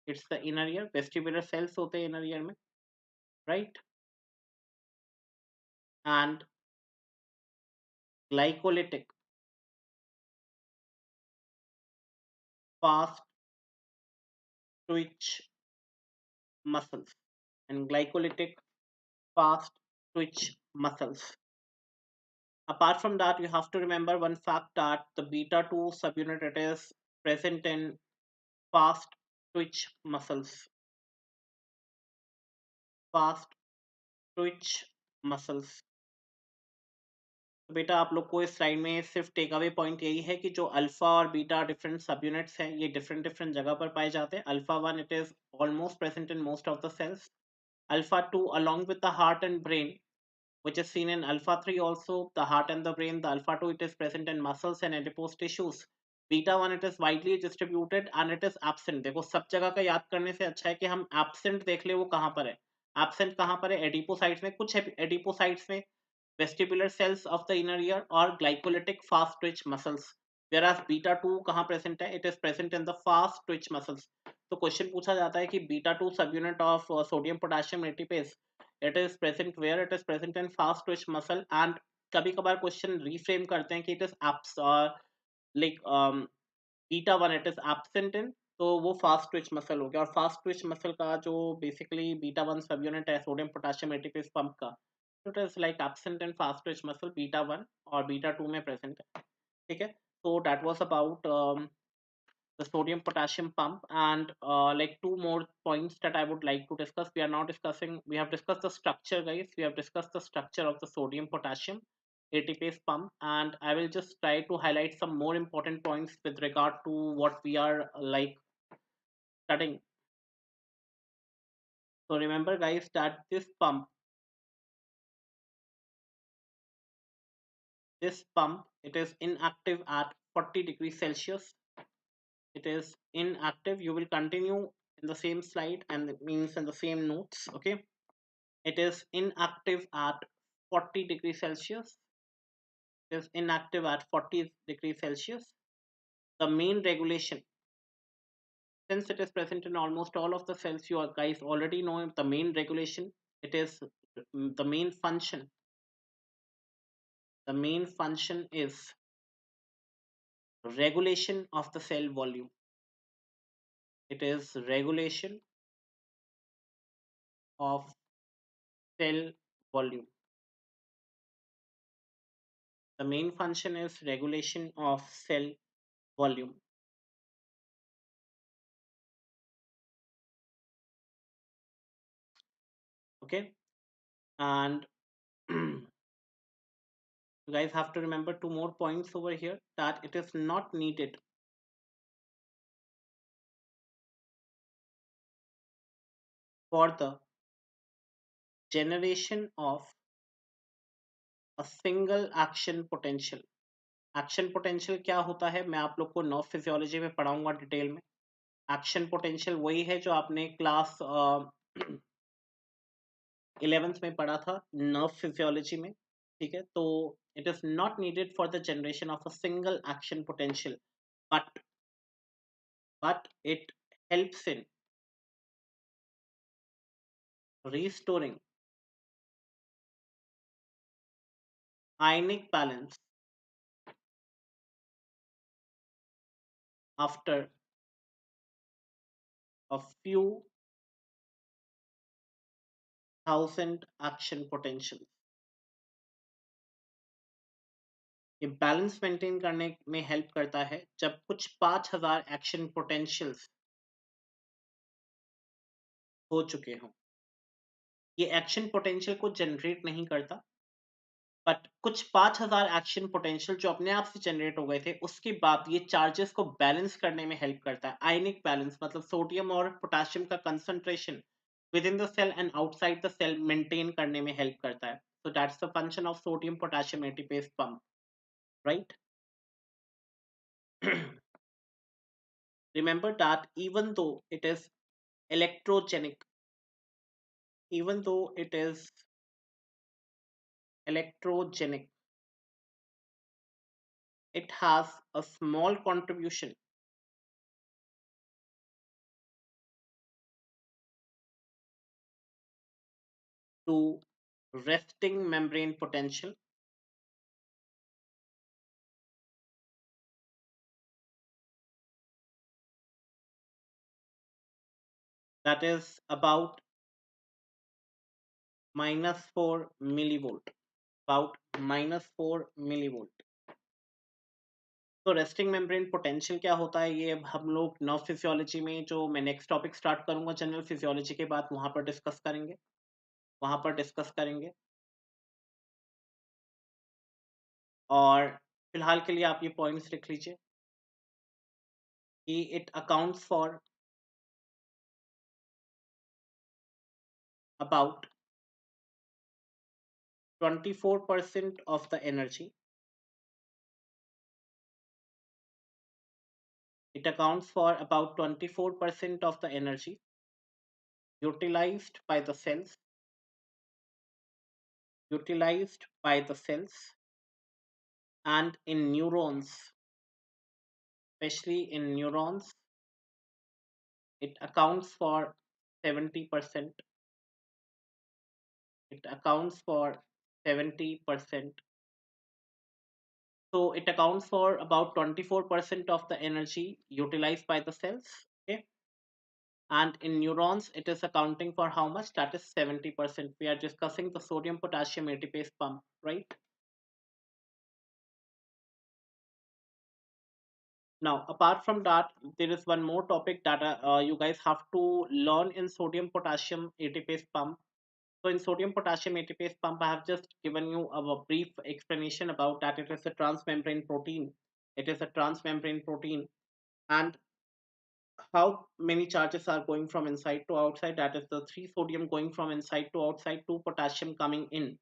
it's the inner ear, vestibular cells होते हैं inner ear में, right. And glycolytic fast twitch muscles, and glycolytic fast twitch muscles. Apart from that, you have to remember one fact, that the beta 2 subunit, it is present in fast twitch muscles, fast twitch muscles। तो बेटा आप लोग को इस slide में सिर्फ take away point यही है कि जो अल्फा और बीटा डिफरेंट सब यूनिट्स हैं, ये डिफरेंट डिफरेंट जगह पर पाए जाते हैं। Alpha 1 it is almost present in most of the cells, alpha 2 along with the heart and brain, which is seen in alpha 3 also, the heart and the brain, the alpha 2 it is present in muscles and adipose tissues, beta 1 it is widely distributed and it is absent। देखो सब जगह का याद करने से अच्छा है कि हम absent देख ले वो कहाँ पर है। absent कहाँ पर है? एडिपोसाइट्स में, कुछ एडिपोसाइट्स में, vestibular cells of the inner ear, or glycolytic fast twitch muscles. Whereas beta 2 कहाँ present है? It is present in the fast twitch muscles. तो क्वेश्चन पूछा जाता है कि beta 2 subunit of sodium potassium ATPase, it is present where? It is present in fast twitch muscle. And कभी कभार question reframe करते हैं कि it is like beta one it is absent in, तो वो फास्ट ट्विच मसल हो गया। और फास्ट ट्विच मसल का जो बेसिकली बीटा वन सब यूनिट है सोडियम पोटेशियम एटीपीज पंप का, तो it is like absent in fast Twitch muscle beta one, और बीटा टू में प्रेजेंट है। ठीक है, तो that was about the sodium potassium pump. And like two more points that I would like to discuss. We are now discussing, we have discussed the structure, guys. We have discussed the structure of the sodium potassium ATPase pump, and I will just try to highlight some more important points with regard to what we are like studying. So remember, guys, that this pump, it is inactive at 40 degrees Celsius. It is inactive. You will continue in the same slide, and it means in the same notes. Okay, it is inactive at 40 degrees Celsius. It is inactive at 40 degrees Celsius. The main regulation, since it is present in almost all of the cells, you guys already know the main regulation. It is the main function. The main function is regulation of the cell volume. It is regulation of cell volume. The main function is regulation of cell volume. Okay, and you guys have to remember two more points over here, that it is not needed for the generation of a single action potential. Action potential क्या होता है, मैं आप लोग को nerve physiology में पढ़ाऊंगा detail में। एक्शन पोटेंशियल वही है जो आपने क्लास 11th में पढ़ा था नर्व फिजियोलॉजी में। ठीक है, तो it is not needed for the generation of a single action potential, but it helps in restoring ionic balance after a few thousand action potentials। ये बैलेंस मेंटेन करने में हेल्प करता है जब कुछ 5000 एक्शन पोटेंशियल्स हो चुके हों। ये एक्शन पोटेंशियल को जनरेट नहीं करता, बट कुछ 5000 एक्शन पोटेंशियल जो अपने आप से जनरेट हो गए थे, उसके बाद ये चार्जेस को बैलेंस करने में हेल्प करता है। आयनिक बैलेंस मतलब सोडियम और पोटेशियम का concentration within the cell and outside the cell maintain करने में हेल्प करता है। So that's the function of sodium potassium ATPase pump, right. Remember that electrogenic even though it is electrogenic, it has a small contribution to resting membrane potential, that is about -4 millivolt, about -4 millivolt। तो resting membrane potential क्या होता है, ये अब हम लोग nerve physiology में, जो मैं नेक्स्ट टॉपिक स्टार्ट करूंगा जनरल फिजियोलॉजी के बाद, वहां पर डिस्कस करेंगे, वहां पर डिस्कस करेंगे। और फिलहाल के लिए आप ये पॉइंट्स लिख लीजिए कि it accounts for about 24% of the energy. It accounts for about 24% of the energy utilized by the cells utilized by the cells, and in neurons, especially in neurons, it accounts for 70%. It accounts for 70%. So it accounts for about 24% of the energy utilized by the cells. Okay. And in neurons, it is accounting for how much? That is 70%. We are discussing the sodium potassium ATPase pump, right? Now, apart from that, there is one more topic that you guys have to learn in sodium potassium ATPase pump. So in sodium potassium ATPase pump, I have just given you a brief explanation about that. It is a transmembrane protein. It is a transmembrane protein. And how many charges are going from inside to outside? That is the three sodium going from inside to outside, two potassium coming in.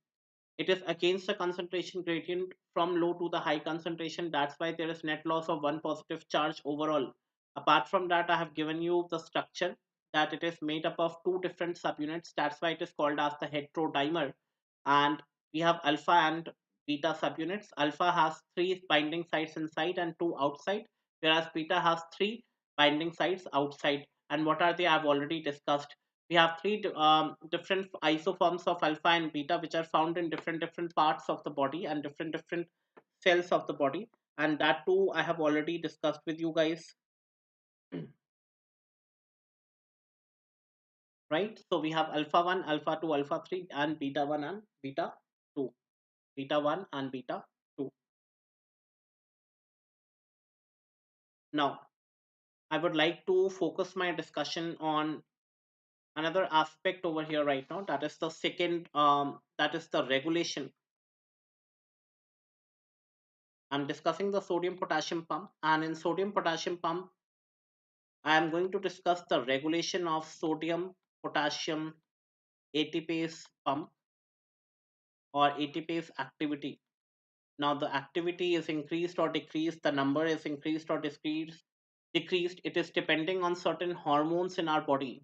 It is against the concentration gradient from low to the high concentration. That's why there is net loss of one positive charge overall. Apart from that, I have given you the structure, that it is made up of two different subunits. That's why it is called as the heterodimer. And we have alpha and beta subunits. Alpha has three binding sites inside and two outside, whereas beta has three binding sites outside. And what are they? I've already discussed. We have three different isoforms of alpha and beta, which are found in different parts of the body and different cells of the body, and that too I have already discussed with you guys. Right, so we have alpha 1, alpha 2, alpha 3, and beta 1 and beta 2. Beta 1 and beta 2. Now I would like to focus my discussion on another aspect over here right now, that is the second, that is the regulation. I'm discussing the sodium potassium pump, and in sodium potassium pump, I am going to discuss the regulation of sodium potassium ATPase pump or ATPase activity. Now, the activity is increased or decreased, the number is increased or decreased. It is depending on certain hormones in our body.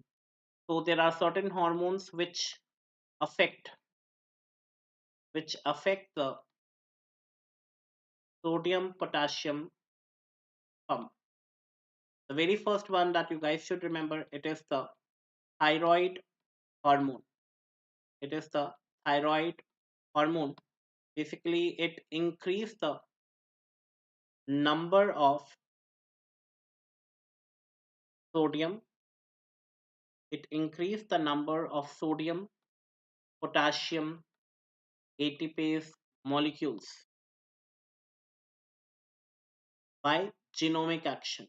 So, there are certain hormones affect which affect the sodium potassium pump. The very first one that you guys should remember, it is the thyroid hormone. It is the thyroid hormone. Basically, it increase the number of sodium. It increase the number of sodium potassium ATPase molecules by genomic action.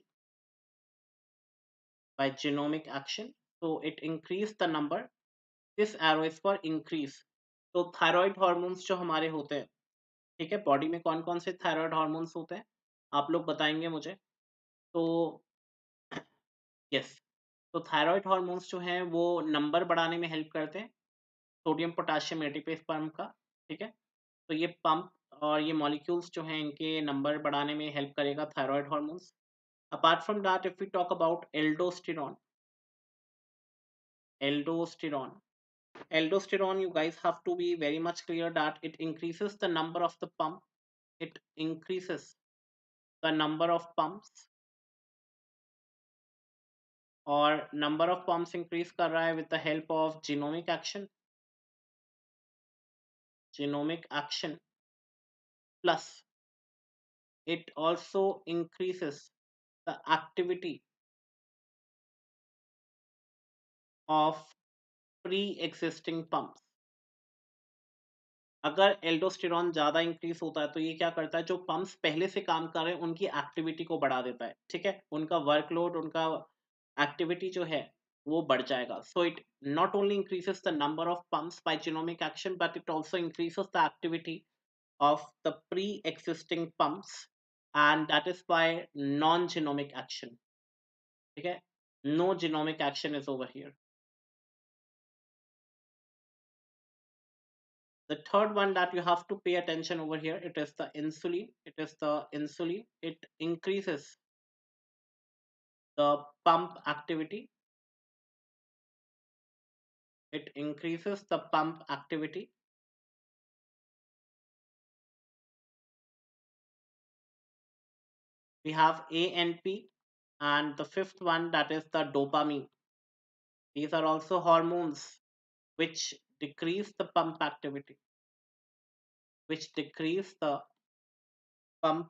By genomic action, so it increase the number. This arrow is for increase. तो thyroid hormones जो हमारे होते हैं, ठीक है, body में कौन कौन से थायराइड हार्मोन्स होते हैं आप लोग बताएंगे मुझे। तो यस, तो थायराइड हार्मोन्स जो हैं वो नंबर बढ़ाने में हेल्प करते हैं सोडियम पोटेशियम एटीपेज पंप का। ठीक है, तो ये पंप और ये मॉलिक्यूल्स जो हैं इनके नंबर बढ़ाने में हेल्प करेगा thyroid hormones. Apart from that, if we talk about aldosterone, aldosterone, aldosterone, you guys have to be very much clear that it increases the number of the pump. It increases the number of pumps, और number of pumps increase कर रहा है with the help of genomic action. Genomic action plus it also increases the activity of pre-existing pumps. अगर aldosterone ज़्यादा increase होता है तो ये क्या करता है, जो पंप्स पहले से काम कर रहे हैं उनकी एक्टिविटी को बढ़ा देता है। ठीक है, उनका वर्कलोड, उनका एक्टिविटी जो है वो बढ़ जाएगा। So it not only increases the number of pumps by genomic action, but it also increases the activity of the pre-existing pumps, and that is by non-genomic action. Okay, no genomic action is over here. The third one that you have to pay attention over here, it is the insulin. It is the insulin. It increases the pump activity. It increases the pump activity We have ANP, and the fifth one, that is the dopamine. These are also hormones which decrease the pump activity, which decrease the pump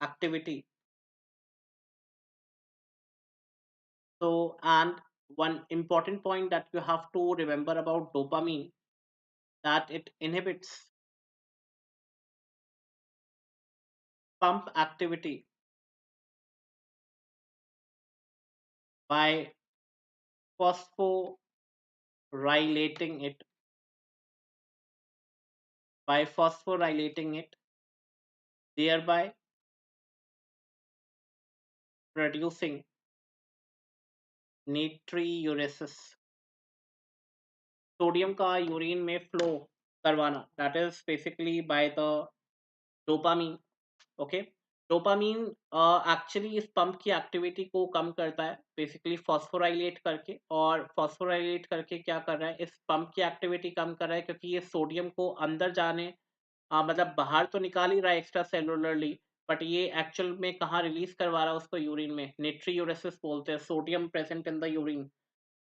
activity. So, and one important point that you have to remember about dopamine, that it inhibits pump activity by phosphorylating it, by phosphorylating it, thereby producing natriuresis, sodium का urine में flow करवाना, that is basically by the dopamine. Okay, dopamine actually इस pump की activity को कम करता है, basically phosphorylate करके, और फॉस्फोराइलेट करके क्या कर रहा है, इस पंप की एक्टिविटी कम कर रहा है, क्योंकि ये सोडियम को अंदर जाने मतलब बाहर तो निकाल ही रहा है एक्स्ट्रा सेलुलरली, बट ये एक्चुअल में कहाँ रिलीज करवा रहा है उसको, यूरिन में, नेट्रीयूरेसिस बोलते हैं, sodium present in the urine,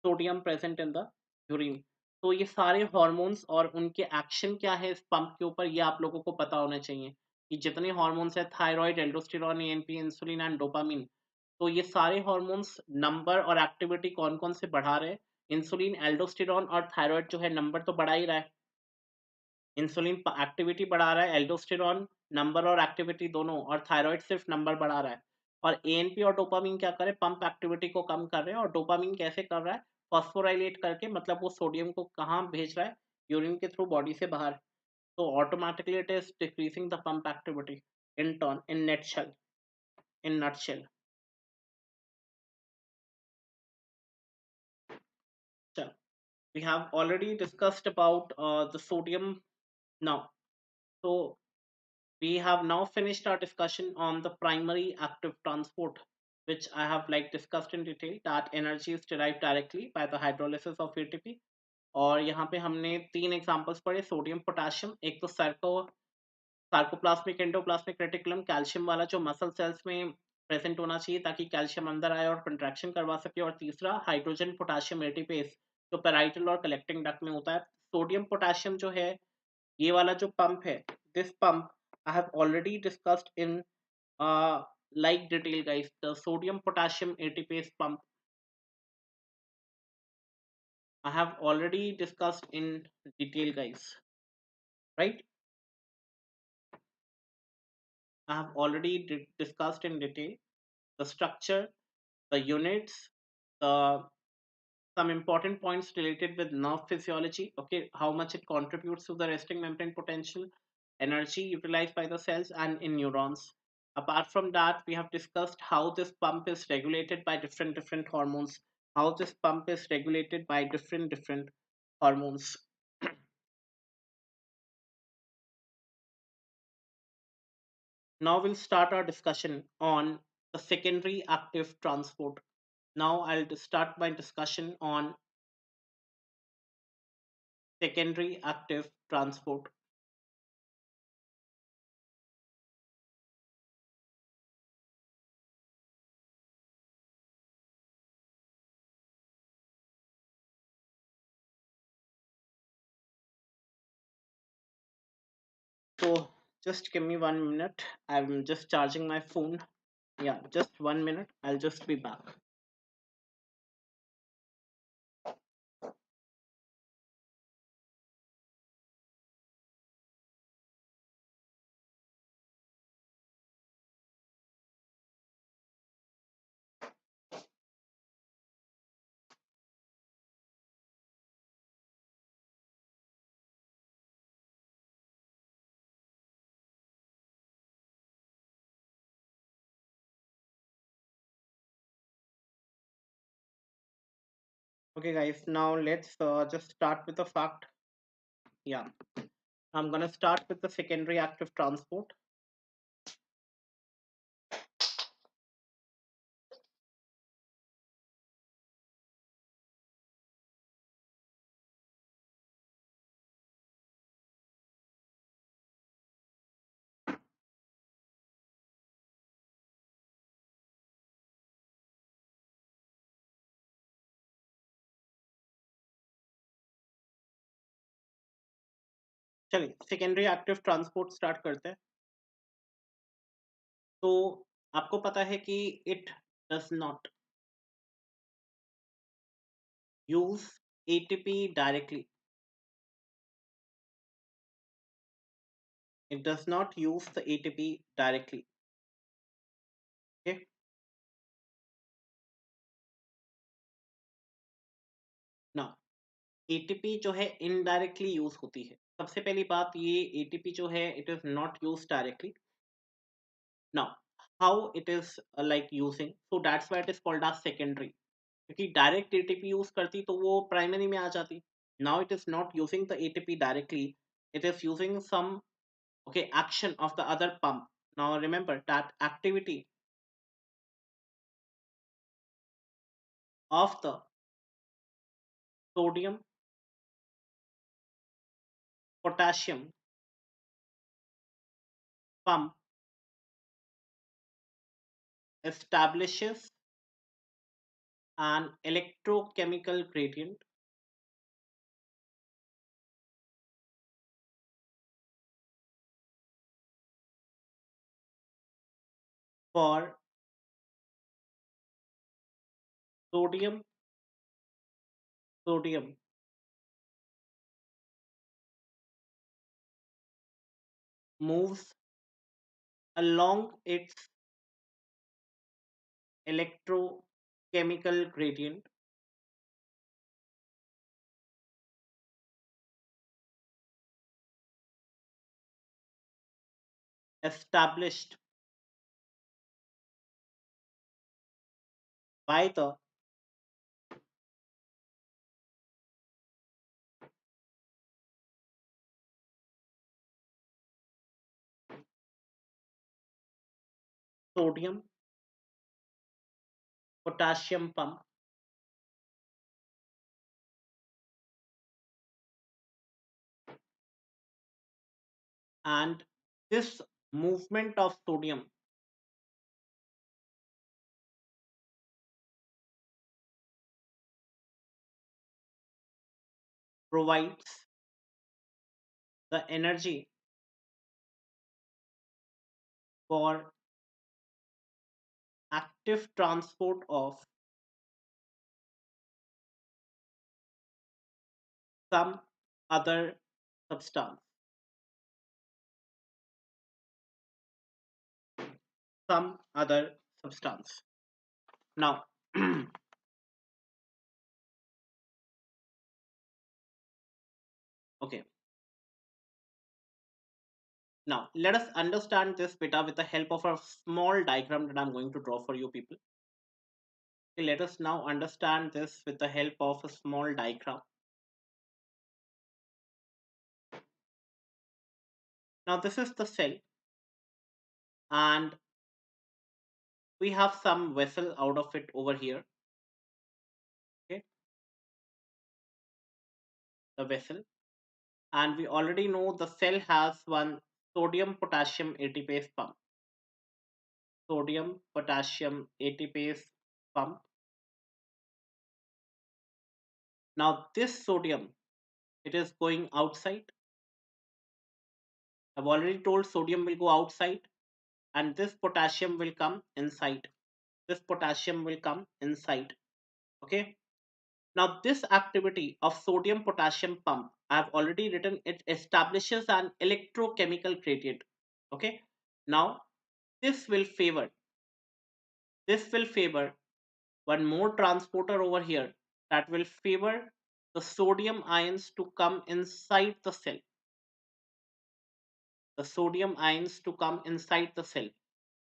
sodium present in the urine. तो ये सारे हॉर्मोन्स और उनके एक्शन क्या है इस पंप के ऊपर, ये आप लोगों को पता होना चाहिए कि जितने हॉर्मोन्स है, thyroid, aldosterone, ANP, insulin and dopamine, तो ये सारे हॉर्मोन्स नंबर और एक्टिविटी कौन कौन से बढ़ा रहे हैं। इंसुलिन, एल्डोस्टेरॉन और थायराइड जो है नंबर तो बढ़ा ही रहा है, इंसुलिन एक्टिविटी बढ़ा रहा है, एल्डोस्टेरॉन नंबर और एक्टिविटी दोनों, और थायराइड सिर्फ नंबर बढ़ा रहा है। और एएनपी और डोपामिन क्या करे, पंप एक्टिविटी को कम कर रहे हैं। और डोपामिन कैसे कर रहा है, फॉस्फोराइलेट करके, मतलब वो सोडियम को कहाँ भेज रहा है, यूरिन के थ्रू बॉडी से बाहर। तो automatically it is decreasing the pump activity in turn, in nutshell, in nutshell. चल, we have already discussed about the sodium now. So we have now finished our discussion on the primary active transport, which I have like discussed in detail, that energy is derived directly by the hydrolysis of ATP. और यहाँ पे हमने तीन examples पढ़े, sodium, potassium, एक तो sarcoplasmic endoplasmic reticulum, calcium वाला जो मसल सेल्स में प्रेजेंट होना चाहिए ताकि कैल्शियम अंदर आए और कंट्रैक्शन करवा सके, और तीसरा हाइड्रोजन पोटेशियम एटीपेस जो पेराइटल और कलेक्टिंग डक्ट में होता है। सोडियम पोटेशियम जो है, ये वाला जो पंप है, this pump I have already discussed in like detail, guys. The sodium potassium ATPase pump I have already discussed in detail, guys. Right? I have already discussed in detail the structure, the units, the some important points related with nerve physiology. Okay, how much it contributes to the resting membrane potential, energy utilized by the cells and in neurons. Apart from that, we have discussed how this pump is regulated by different hormones, how this pump is regulated by different hormones. Now we'll start our discussion on the secondary active transport. Now I'll start my discussion on secondary active transport. So just give me 1 minute. I'm just charging my phone. Yeah, just 1 minute. I'll just be back. Okay, guys. Now let's just start with the fact. Yeah, I'm gonna start with the secondary active transport. चलिए secondary active transport start करते हैं। तो आपको पता है कि it does not use ATP directly. It does not use the ATP directly. Okay. Now ATP जो है इनडायरेक्टली यूज होती है। सबसे पहली बात ये ATP जो है it is not use directly. Now how it is like using, so that's why it is called as secondary. क्योंकि डायरेक्ट ATP यूज करती तो वो प्राइमरी में आ जाती। Now it is not using the ATP directly, it is using some okay action of the other pump. Now remember that activity of the sodium potassium pump establishes an electrochemical gradient for sodium sodium moves along its electrochemical gradient established by the sodium potassium pump, and this movement of sodium provides the energy for active transport of some other substance, some other substance. Now, okay, now let us understand this beta with the help of a small diagram that I'm going to draw for you people. Okay, let us now understand this with the help of a small diagram. Now, this is the cell, and we have some vessel out of it over here. Okay, the vessel, and we already know the cell has one sodium potassium ATPase pump. Sodium potassium ATPase pump. Now, this sodium, it is going outside. I've already told sodium will go outside, and this potassium will come inside. This potassium will come inside. Okay. Now, this activity of sodium potassium pump, I have already written it establishes an electrochemical gradient. Okay. Now, this will favor this will favor one more transporter over here that will favor the sodium ions to come inside the cell. The sodium ions to come inside the cell.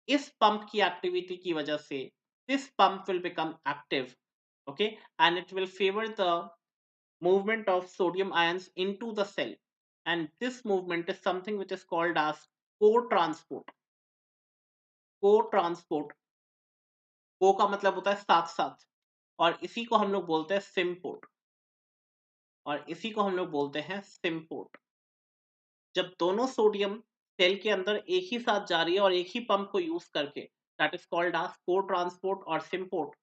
इस pump की activity की वजह से this pump will become active, okay, and it will favor the movement of sodium ions into the cell, and this movement is something which is called as co-transport. Co-transport, co का मतलब होता है साथ साथ, और इसी को हम लोग बोलते हैं सिम्पोर्ट, और इसी को हम लोग बोलते हैं सिम्पोर्ट। जब दोनों सोडियम सेल के अंदर एक ही साथ जा रही है और एक ही पंप को यूज करके, दैट इज कॉल्ड एज को ट्रांसपोर्ट और सिम्पोर्ट।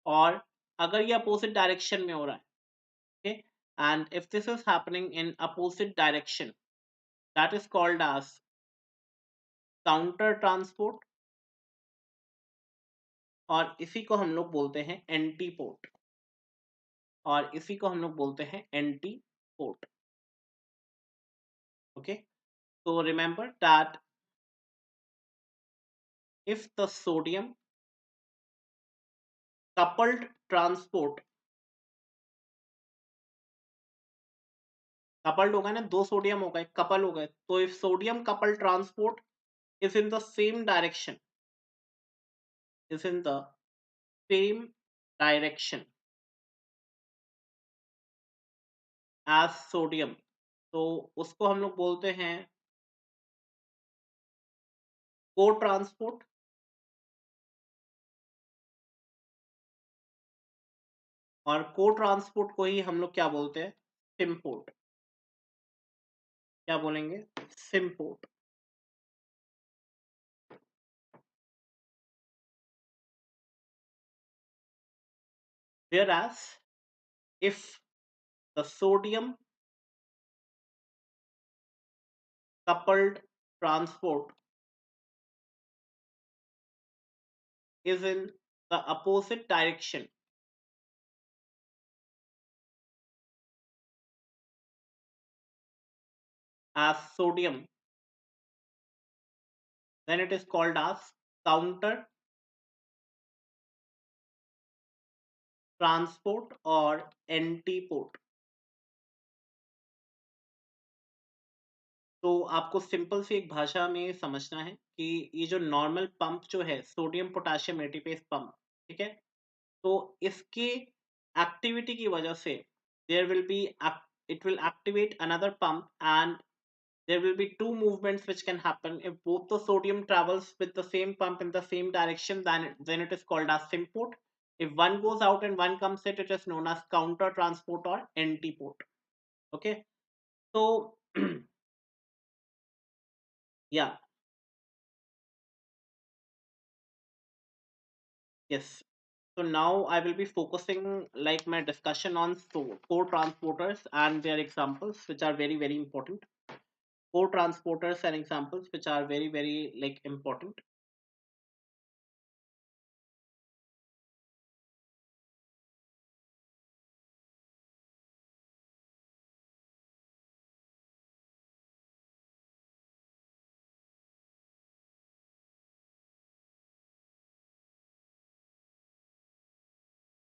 और अगर ये अपोजिट डायरेक्शन में हो रहा है, okay, and if this is happening in opposite direction, that is called as counter transport, और इसी को हम लोग बोलते हैं एंटी पोर्ट, और इसी को हम लोग बोलते हैं anti port. Okay, so remember that if the sodium coupled transport, coupled होगा ना, दो सोडियम हो गए, कपल हो गए, तो if sodium coupled transport is in the same direction, is in the same direction as sodium, तो उसको हम लोग बोलते हैं को ट्रांसपोर्ट. और को ट्रांसपोर्ट को ही हम लोग क्या बोलते हैं, सिम्पोर्ट. क्या बोलेंगे, symport. Whereas if the sodium coupled transport is in the opposite direction as sodium, then it is called as counter transport और antiport. तो आपको सिंपल सी एक भाषा में समझना है कि ये जो नॉर्मल पंप जो है सोडियम पोटेशियम एटीपेस पंप, ठीक है, तो इसके एक्टिविटी की वजह से there will be, it will activate another pump, and there will be two movements which can happen. If both the sodium travels with the same pump in the same direction, then it is called as symport. If one goes out and one comes in, it is known as counter transport or antiport. Okay, so yeah, yes. So now I will be focusing like my discussion on core transporters and their examples, which are very very important. Core transporters and examples, which are very very like important.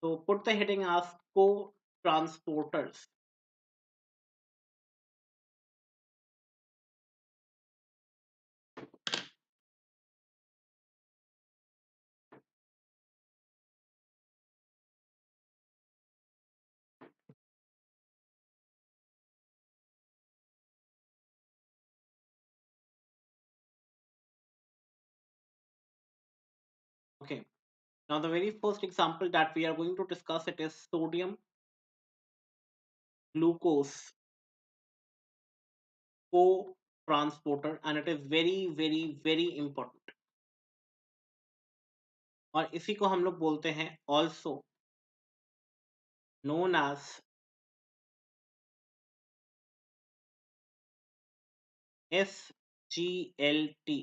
So put the heading as co-transporters. Okay. Now the very first example that we are going to discuss, it is sodium glucose co-transporter, and it is very very very important. और इसी को हम लोग बोलते हैं also known as SGLT.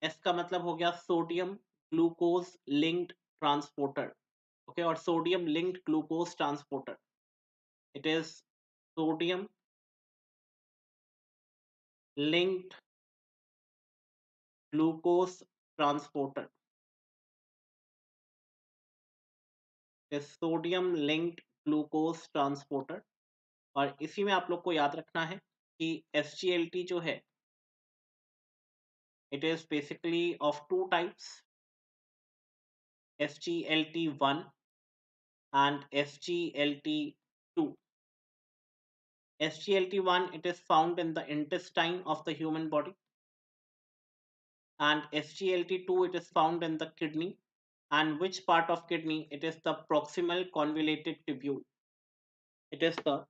S का मतलब हो गया sodium glucose linked transporter. Okay, और sodium linked glucose transporter, it is sodium linked glucose transporter, is sodium linked glucose transporter. और इसी में आप लोग को याद रखना है कि SGLT जो है, it is basically of two types, SGLT1 and SGLT2. SGLT1, it is found in the intestine of the human body, and SGLT2, it is found in the kidney. And which part of kidney? It is the proximal convoluted tubule. It is the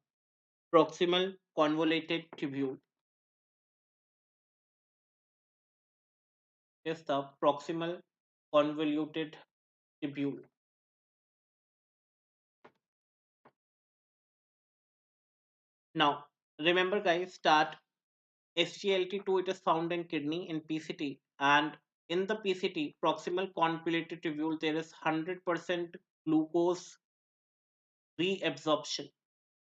proximal convoluted tubule. Is the proximal convoluted tubule. Now, remember guys that SGLT2, it is found in kidney in PCT, and in the PCT, proximal convoluted tubule, there is 100% glucose reabsorption.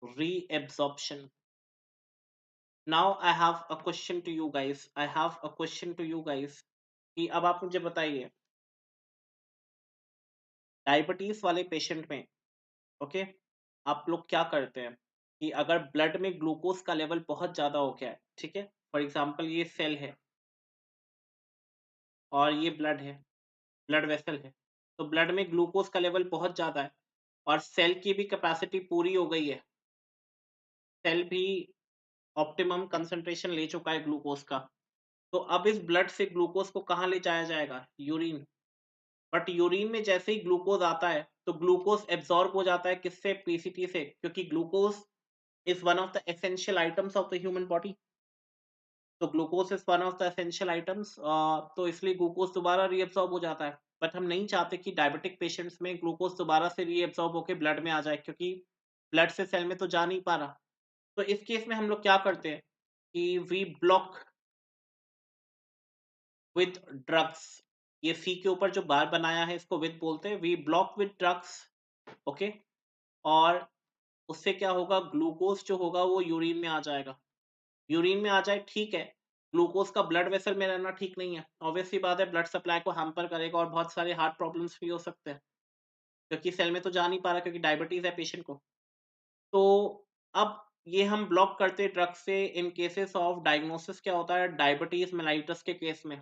Reabsorption. Now I have a question to you guys. I have a question to you guys कि अब आप मुझे बताइए diabetes वाले patient में, okay, आप लोग क्या करते हैं कि अगर ब्लड में ग्लूकोज का लेवल बहुत ज्यादा हो गया है, ठीक है, फॉर एग्जांपल ये सेल है और ये ब्लड है, ब्लड वेसल है, तो ब्लड में ग्लूकोज का लेवल बहुत ज्यादा है और सेल की भी कैपेसिटी पूरी हो गई है, सेल भी ऑप्टिमम कंसंट्रेशन ले चुका है ग्लूकोज का, तो अब इस ब्लड से ग्लूकोज को कहाँ ले जाया जाएगा, यूरिन। बट यूरिन में जैसे ही ग्लूकोज आता है तो ग्लूकोज एब्जॉर्ब हो जाता है किससे, पीसीटी से, क्योंकि glucose is one of the essential items of the human body. तो glucose is one of the essential items, तो इसलिए ग्लूकोज दोबारा रीएब्सॉर्ब हो जाता है। बट हम नहीं चाहते कि डायबिटिक पेशेंट्स में ग्लूकोज दोबारा से रीएब्सॉर्ब होकर ब्लड में आ जाए, क्योंकि ब्लड से सेल में तो जा नहीं पा रहा। तो इस केस में हम लोग क्या करते हैं कि वी ब्लॉक विद ड्रग्स। ये सी के ऊपर जो बार बनाया है इसको विद बोलते हैं, V block with drugs, okay. और उससे क्या होगा, ग्लूकोज जो होगा वो यूरिन में आ जाएगा। यूरिन में आ जाए, ठीक है, ग्लूकोज का ब्लड वेसल में रहना ठीक नहीं है, ऑब्वियस सी बात है, ब्लड सप्लाई को हैम्पर करेगा और बहुत सारे हार्ट प्रॉब्लम्स भी हो सकते हैं, क्योंकि सेल में तो जा नहीं पा रहा, क्योंकि डायबिटीज है पेशेंट को। तो अब ये हम ब्लॉक करते ड्रग से इन केसेस ऑफ डायग्नोसिस क्या होता है, डायबिटीज मेलाइटस के केस में।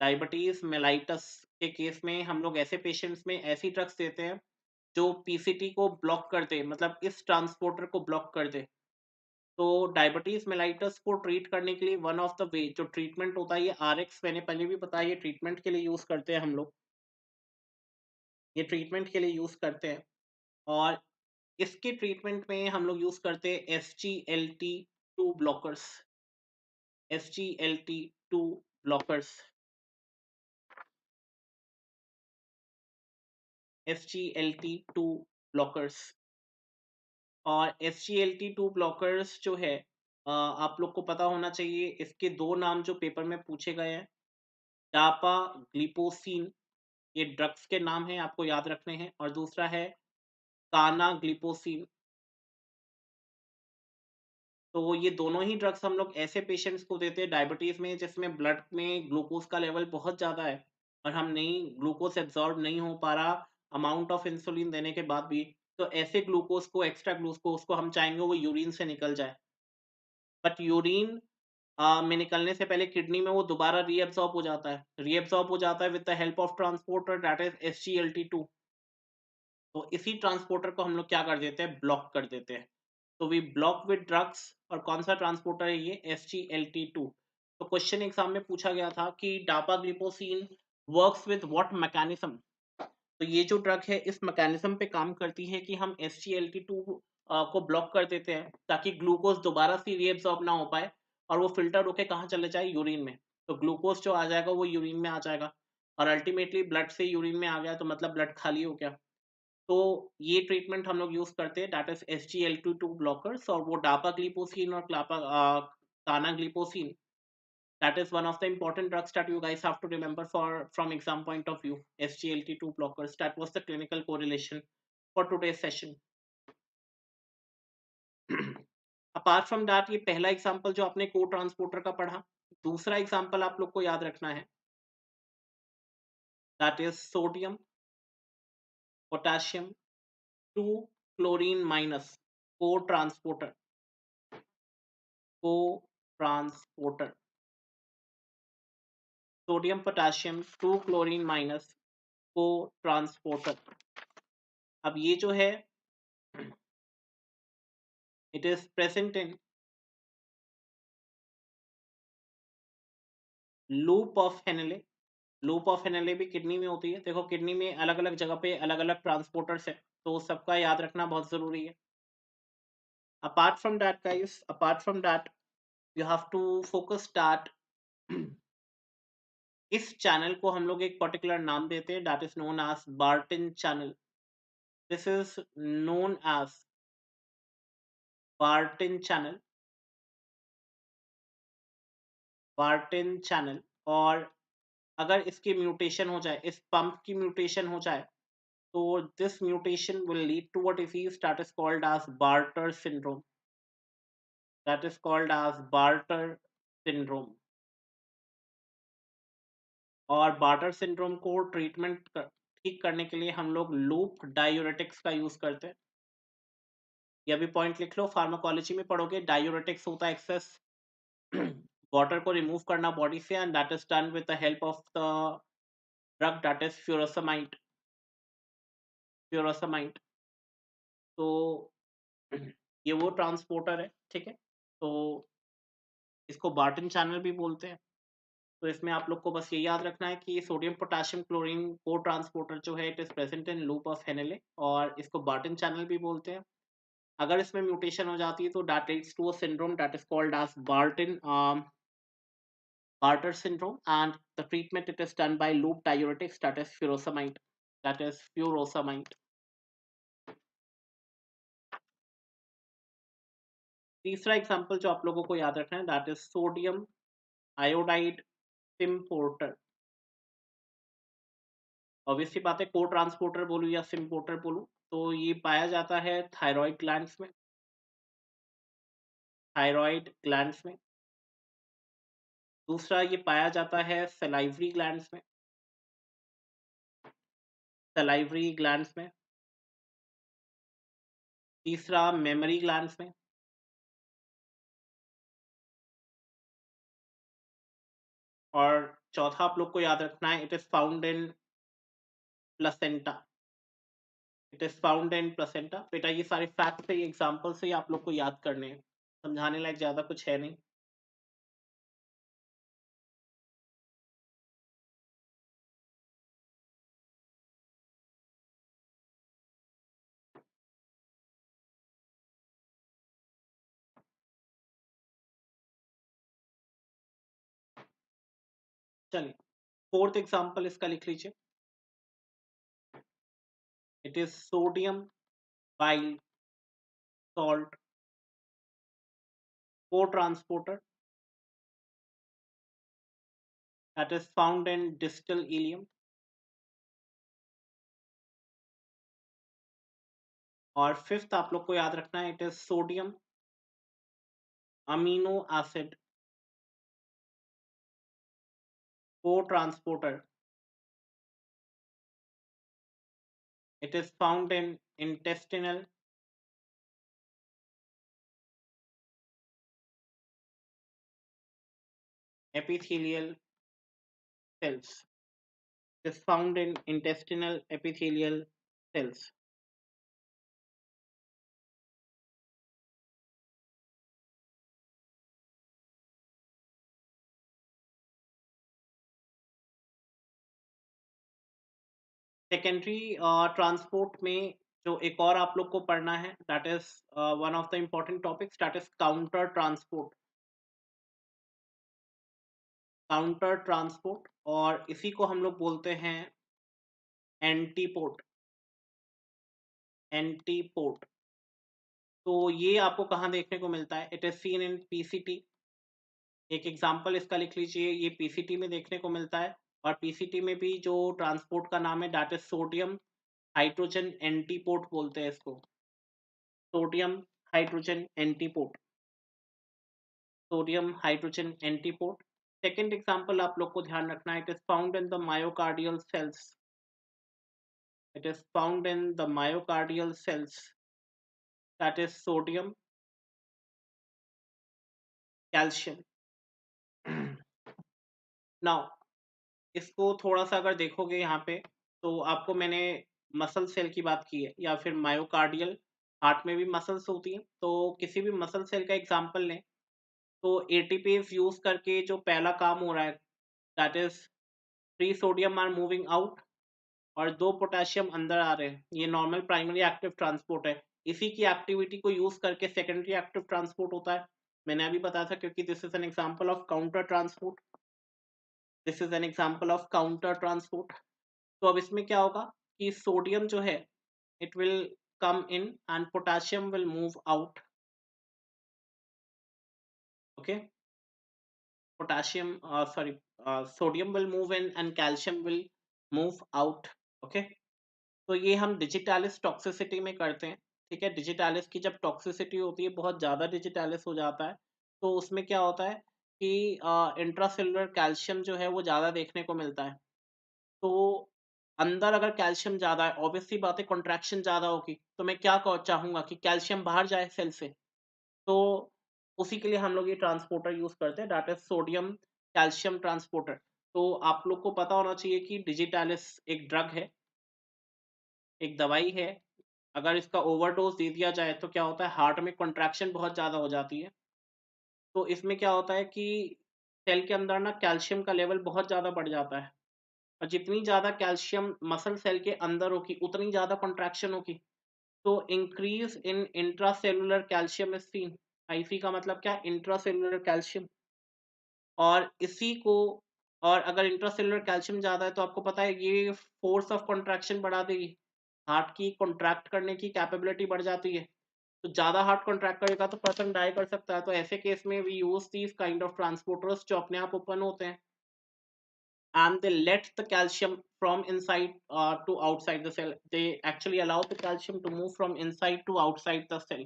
डायबिटीज मेलाइटस के केस में हम लोग ऐसे पेशेंट्स में ऐसी ड्रग्स देते हैं जो पीसीटी को ब्लॉक कर दे, मतलब इस ट्रांसपोर्टर को ब्लॉक कर दे। तो डायबिटीज मेलाइटस को ट्रीट करने के लिए वन ऑफ द वे जो ट्रीटमेंट होता है, ये आरएक्स मैंने पहले भी बताया, ये ट्रीटमेंट के लिए यूज करते हैं हम लोग, ये ट्रीटमेंट के लिए यूज करते हैं। और इसके ट्रीटमेंट में हम लोग यूज करते हैं SGLT2 blockers. SGLT2 blockers, SGLT2 blockers. और SGLT2 ब्लॉकर्स जो है, आप लोग को पता होना चाहिए, इसके दो नाम जो पेपर में पूछे गए हैं, डापा ग्लिपोसिन, ये ड्रग्स के नाम हैं, आपको याद रखने हैं, और दूसरा है काना ग्लिपोसिन। तो ये दोनों ही ड्रग्स हम लोग ऐसे पेशेंट्स को देते हैं डायबिटीज में जिसमें ब्लड में ग्लूकोज का लेवल बहुत ज़्यादा है और हम नहीं, ग्लूकोज एब्जॉर्ब नहीं हो पा रहा अमाउंट ऑफ इंसुलिन देने के बाद भी, तो ऐसे ग्लूकोज को, एक्स्ट्रा ग्लूकोज को हम चाहेंगे वो यूरिन से निकल जाए। बट यूरिन में निकलने से पहले किडनी में वो दोबारा रीअब्सॉर्ब हो जाता है, रीअब्सॉर्ब हो जाता है with the help of transporter that is SGLT2। तो इसी ट्रांसपोर्टर को हम लोग क्या कर देते हैं, ब्लॉक कर देते हैं। तो वी ब्लॉक विद ड्रग्स, और कौन सा ट्रांसपोर्टर है ये, SGLT2। तो क्वेश्चन एग्जाम में पूछा गया था कि डापाग्लिपोसिन वर्क्स विद व्हाट मैकेनिज्म। तो ये जो ड्रग है इस मैकेनिज्म पे काम करती है कि हम SGLT2 को ब्लॉक कर देते हैं ताकि ग्लूकोज दोबारा से रीएब्सॉर्ब ना हो पाए और वो फिल्टर होके कहाँ चले जाए, यूरिन में। तो ग्लूकोज जो आ जाएगा वो यूरिन में आ जाएगा और अल्टीमेटली ब्लड से यूरिन में आ गया तो मतलब ब्लड खाली हो गया। तो ये ट्रीटमेंट हम लोग यूज करते हैं, दैट इज SGLT2 ब्लॉकर्स, और वो डापाग्लिपोसिन और कानाग्लिपोसिन, that is one of the important drugs that you guys have to remember for from exam point of view, SGLT2 blockers. That was the clinical correlation for today's session. Apart from that, ये पहला example जो आपने को transporter का पढ़ा, दूसरा example आप लोग को याद रखना है, that is sodium potassium 2 chlorine minus, को ट्रांसपोर्टर, को transporter, sodium potassium 2 chlorine minus, को ट्रांसपोर्टर। अब ये जो है, it is present in loop of Henle. Loop of Henle भी किडनी में होती है, देखो किडनी में अलग अलग जगह पे अलग अलग ट्रांसपोर्टर्स है, तो सबका याद रखना बहुत जरूरी है। Apart from that guys, apart from that, you have to focus that इस चैनल को हम लोग एक पर्टिकुलर नाम देते हैं, that is known as barttin channel. This is known as barttin channel. Barttin channel, और अगर इसकी म्यूटेशन हो जाए, इस पंप की म्यूटेशन हो जाए, तो this mutation will lead to a disease that is called as Bartter syndrome, that is called as Bartter syndrome. और बार्टर सिंड्रोम को ठीक करने के लिए हम लोग लूप डायूरेटिक्स का यूज करते हैं। ये भी पॉइंट लिख लो, फार्माकोलॉजी में पढ़ोगे। डायूरेटिक्स होता है एक्सेस वाटर को रिमूव करना बॉडी से, and that is done with the help of the drug that is furosemide. Furosemide, तो ये वो ट्रांसपोर्टर है, ठीक है। तो इसको बार्टन चैनल भी बोलते हैं। तो इसमें आप लोग को बस ये याद रखना है कि sodium potassium chlorine cotransporter जो है, it is present in loop of Henle, और इसको बार्टन चैनल भी बोलते हैं। अगर इसमें म्यूटेशन हो जाती है तो that leads to a syndrome that is called as Bartter syndrome, and the treatment it is done by loop diuretics, that is furosemide. That is furosemide. तीसरा एग्जांपल जो आप लोगों को याद रखना है, that is sodium iodide symporter. Obviously बात है, को ट्रांसपोर्टर बोलूं या सिम्पोर्टर बोलूं, तो ये पाया जाता है थायराइड ग्लैंड्स में। थायराइड ग्लैंड्स में। दूसरा ये पाया जाता है सलाइवरी ग्लैंड्स में। सलाइवरी ग्लैंड्स में। तीसरा मेमोरी ग्लैंड्स में। और चौथा आप लोग को याद रखना है, it is found in placenta. It is found in placenta. बेटा ये सारे फैक्ट से, ये एग्जांपल से ही आप लोग को याद करने हैं, समझाने लायक ज्यादा कुछ है नहीं। चलिए, फोर्थ एग्जांपल इसका लिख लीजिए। It is sodium bile salt cotransporter that is found in distal ileum. और फिफ्थ आप लोग को याद रखना है, it is sodium amino acid cotransporter. It is found in intestinal epithelial cells. It is found in intestinal epithelial cells. Secondary transport में जो एक और आप लोग को पढ़ना है, that is one of the important topics, that is counter transport. Counter transport, और इसी को हम लोग बोलते हैं एंटीपोर्ट। एंटीपोर्ट, तो ये आपको कहाँ देखने को मिलता है? It is seen in PCT. एक एग्जांपल इसका लिख लीजिए, ये पीसीटी में देखने को मिलता है। और पीसीटी में भी जो ट्रांसपोर्ट का नाम है, that is sodium hydrogen antiport बोलते हैं इसको। Sodium hydrogen antiport. Sodium hydrogen antiport. Second example आप लोग को ध्यान रखना है, it is found in the myocardial cells. It is found in the myocardial cells, that is sodium calcium. Now इसको थोड़ा सा अगर देखोगे यहाँ पे, तो आपको मैंने मसल सेल की बात की है, या फिर मायोकार्डियल, हार्ट में भी मसल्स होती हैं, तो किसी भी मसल सेल का एग्जांपल लें, तो एटीपीज यूज करके जो पहला काम हो रहा है, that is 3 sodium are moving out और 2 पोटेशियम अंदर आ रहे हैं। ये नॉर्मल प्राइमरी एक्टिव ट्रांसपोर्ट है। इसी की एक्टिविटी को यूज करके सेकेंडरी एक्टिव ट्रांसपोर्ट होता है। मैंने अभी बताया था, क्योंकि this is an example of counter transport. This is an example of counter transport. तो अब इसमें क्या होगा कि सोडियम जो है, it will come in and potassium will move out. Okay, sodium will move in and calcium will move out. Okay, तो ये हम डिजिटालिस टॉक्सिसिटी में करते हैं। ठीक है, डिजिटालिस की जब टॉक्सिसिटी होती है, बहुत ज़्यादा डिजिटालिस हो जाता है, तो उसमें क्या होता है कि इंट्रासेलुलर कैल्शियम जो है वो ज़्यादा देखने को मिलता है। तो अंदर अगर कैल्शियम ज़्यादा है, ऑब्वियस सी बात है कॉन्ट्रैक्शन ज़्यादा होगी, तो मैं क्या चाहूंगा कि कैल्शियम बाहर जाए सेल से। तो उसी के लिए हम लोग ये ट्रांसपोर्टर यूज करते हैं, that is sodium calcium transporter. तो आप लोग को पता होना चाहिए कि डिजिटालिस एक ड्रग है, एक दवाई है। अगर इसका ओवरडोज दे दिया जाए तो क्या होता है, हार्ट में कॉन्ट्रैक्शन बहुत ज़्यादा हो जाती है। तो इसमें क्या होता है कि सेल के अंदर ना कैल्शियम का लेवल बहुत ज़्यादा बढ़ जाता है, और जितनी ज़्यादा कैल्शियम मसल सेल के अंदर होगी उतनी ज़्यादा कॉन्ट्रैक्शन होगी। तो increase in intracellular calcium is seen. IC का मतलब क्या, इंट्रासेलुलर कैल्शियम। और इसी को, और अगर इंट्रासेलुलर कैल्शियम ज़्यादा है तो आपको पता है ये फोर्स ऑफ कॉन्ट्रैक्शन बढ़ा देगी, हार्ट की कॉन्ट्रैक्ट करने की कैपेबिलिटी बढ़ जाती है। तो ज़्यादा हार्ट कॉन्ट्रैक्ट करेगा तो पर्सन डाई कर सकता है। तो ऐसे केस में we use these kind of transporters जो अपने आप ओपन होते हैं, and they let the calcium from inside to outside the cell. They actually allow the calcium to move from inside to outside the cell.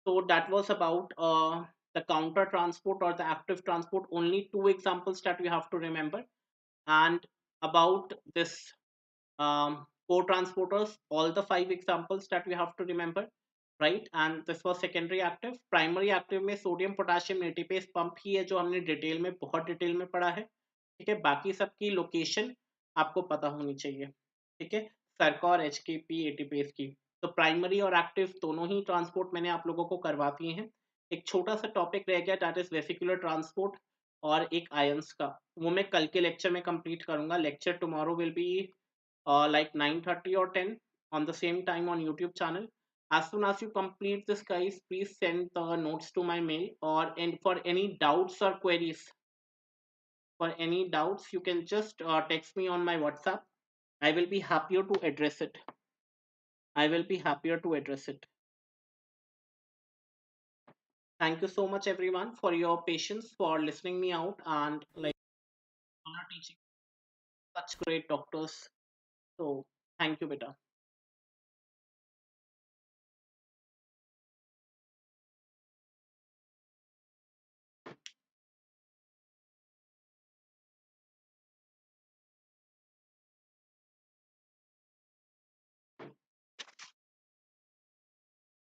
So that was about the counter transport or the active transport. Only two examples that we have to remember. And about this co-transporters, all the five examples that we have to remember, right? And this was secondary active. Primary active में sodium potassium ATPase pump ही है, जो हमने detail में, बहुत detail में पढ़ा है। ठीक है, बाकी सबकी लोकेशन आपको पता होनी चाहिए। ठीक है, सरका और एच के पी एटीपेस की। तो प्राइमरी और एक्टिव दोनों ही ट्रांसपोर्ट मैंने आप लोगों को करवा दिए हैं। एक छोटा सा टॉपिक रह गया, दैट इज वेसिकुलर ट्रांसपोर्ट और एक आयंस का, वो मैं कल के लेक्चर में कंप्लीट करूंगा। Lecture tomorrow will be like 9:30 or 10 on the same time on YouTube channel. As soon as you complete this, guys, please send the notes to my mail, or and for any doubts or queries, for any doubts, you can just text me on my WhatsApp. I will be happier to address it. I will be happier to address it. Thank you so much, everyone, for your patience, for listening me out, and like teaching such great doctors. So thank you, beta.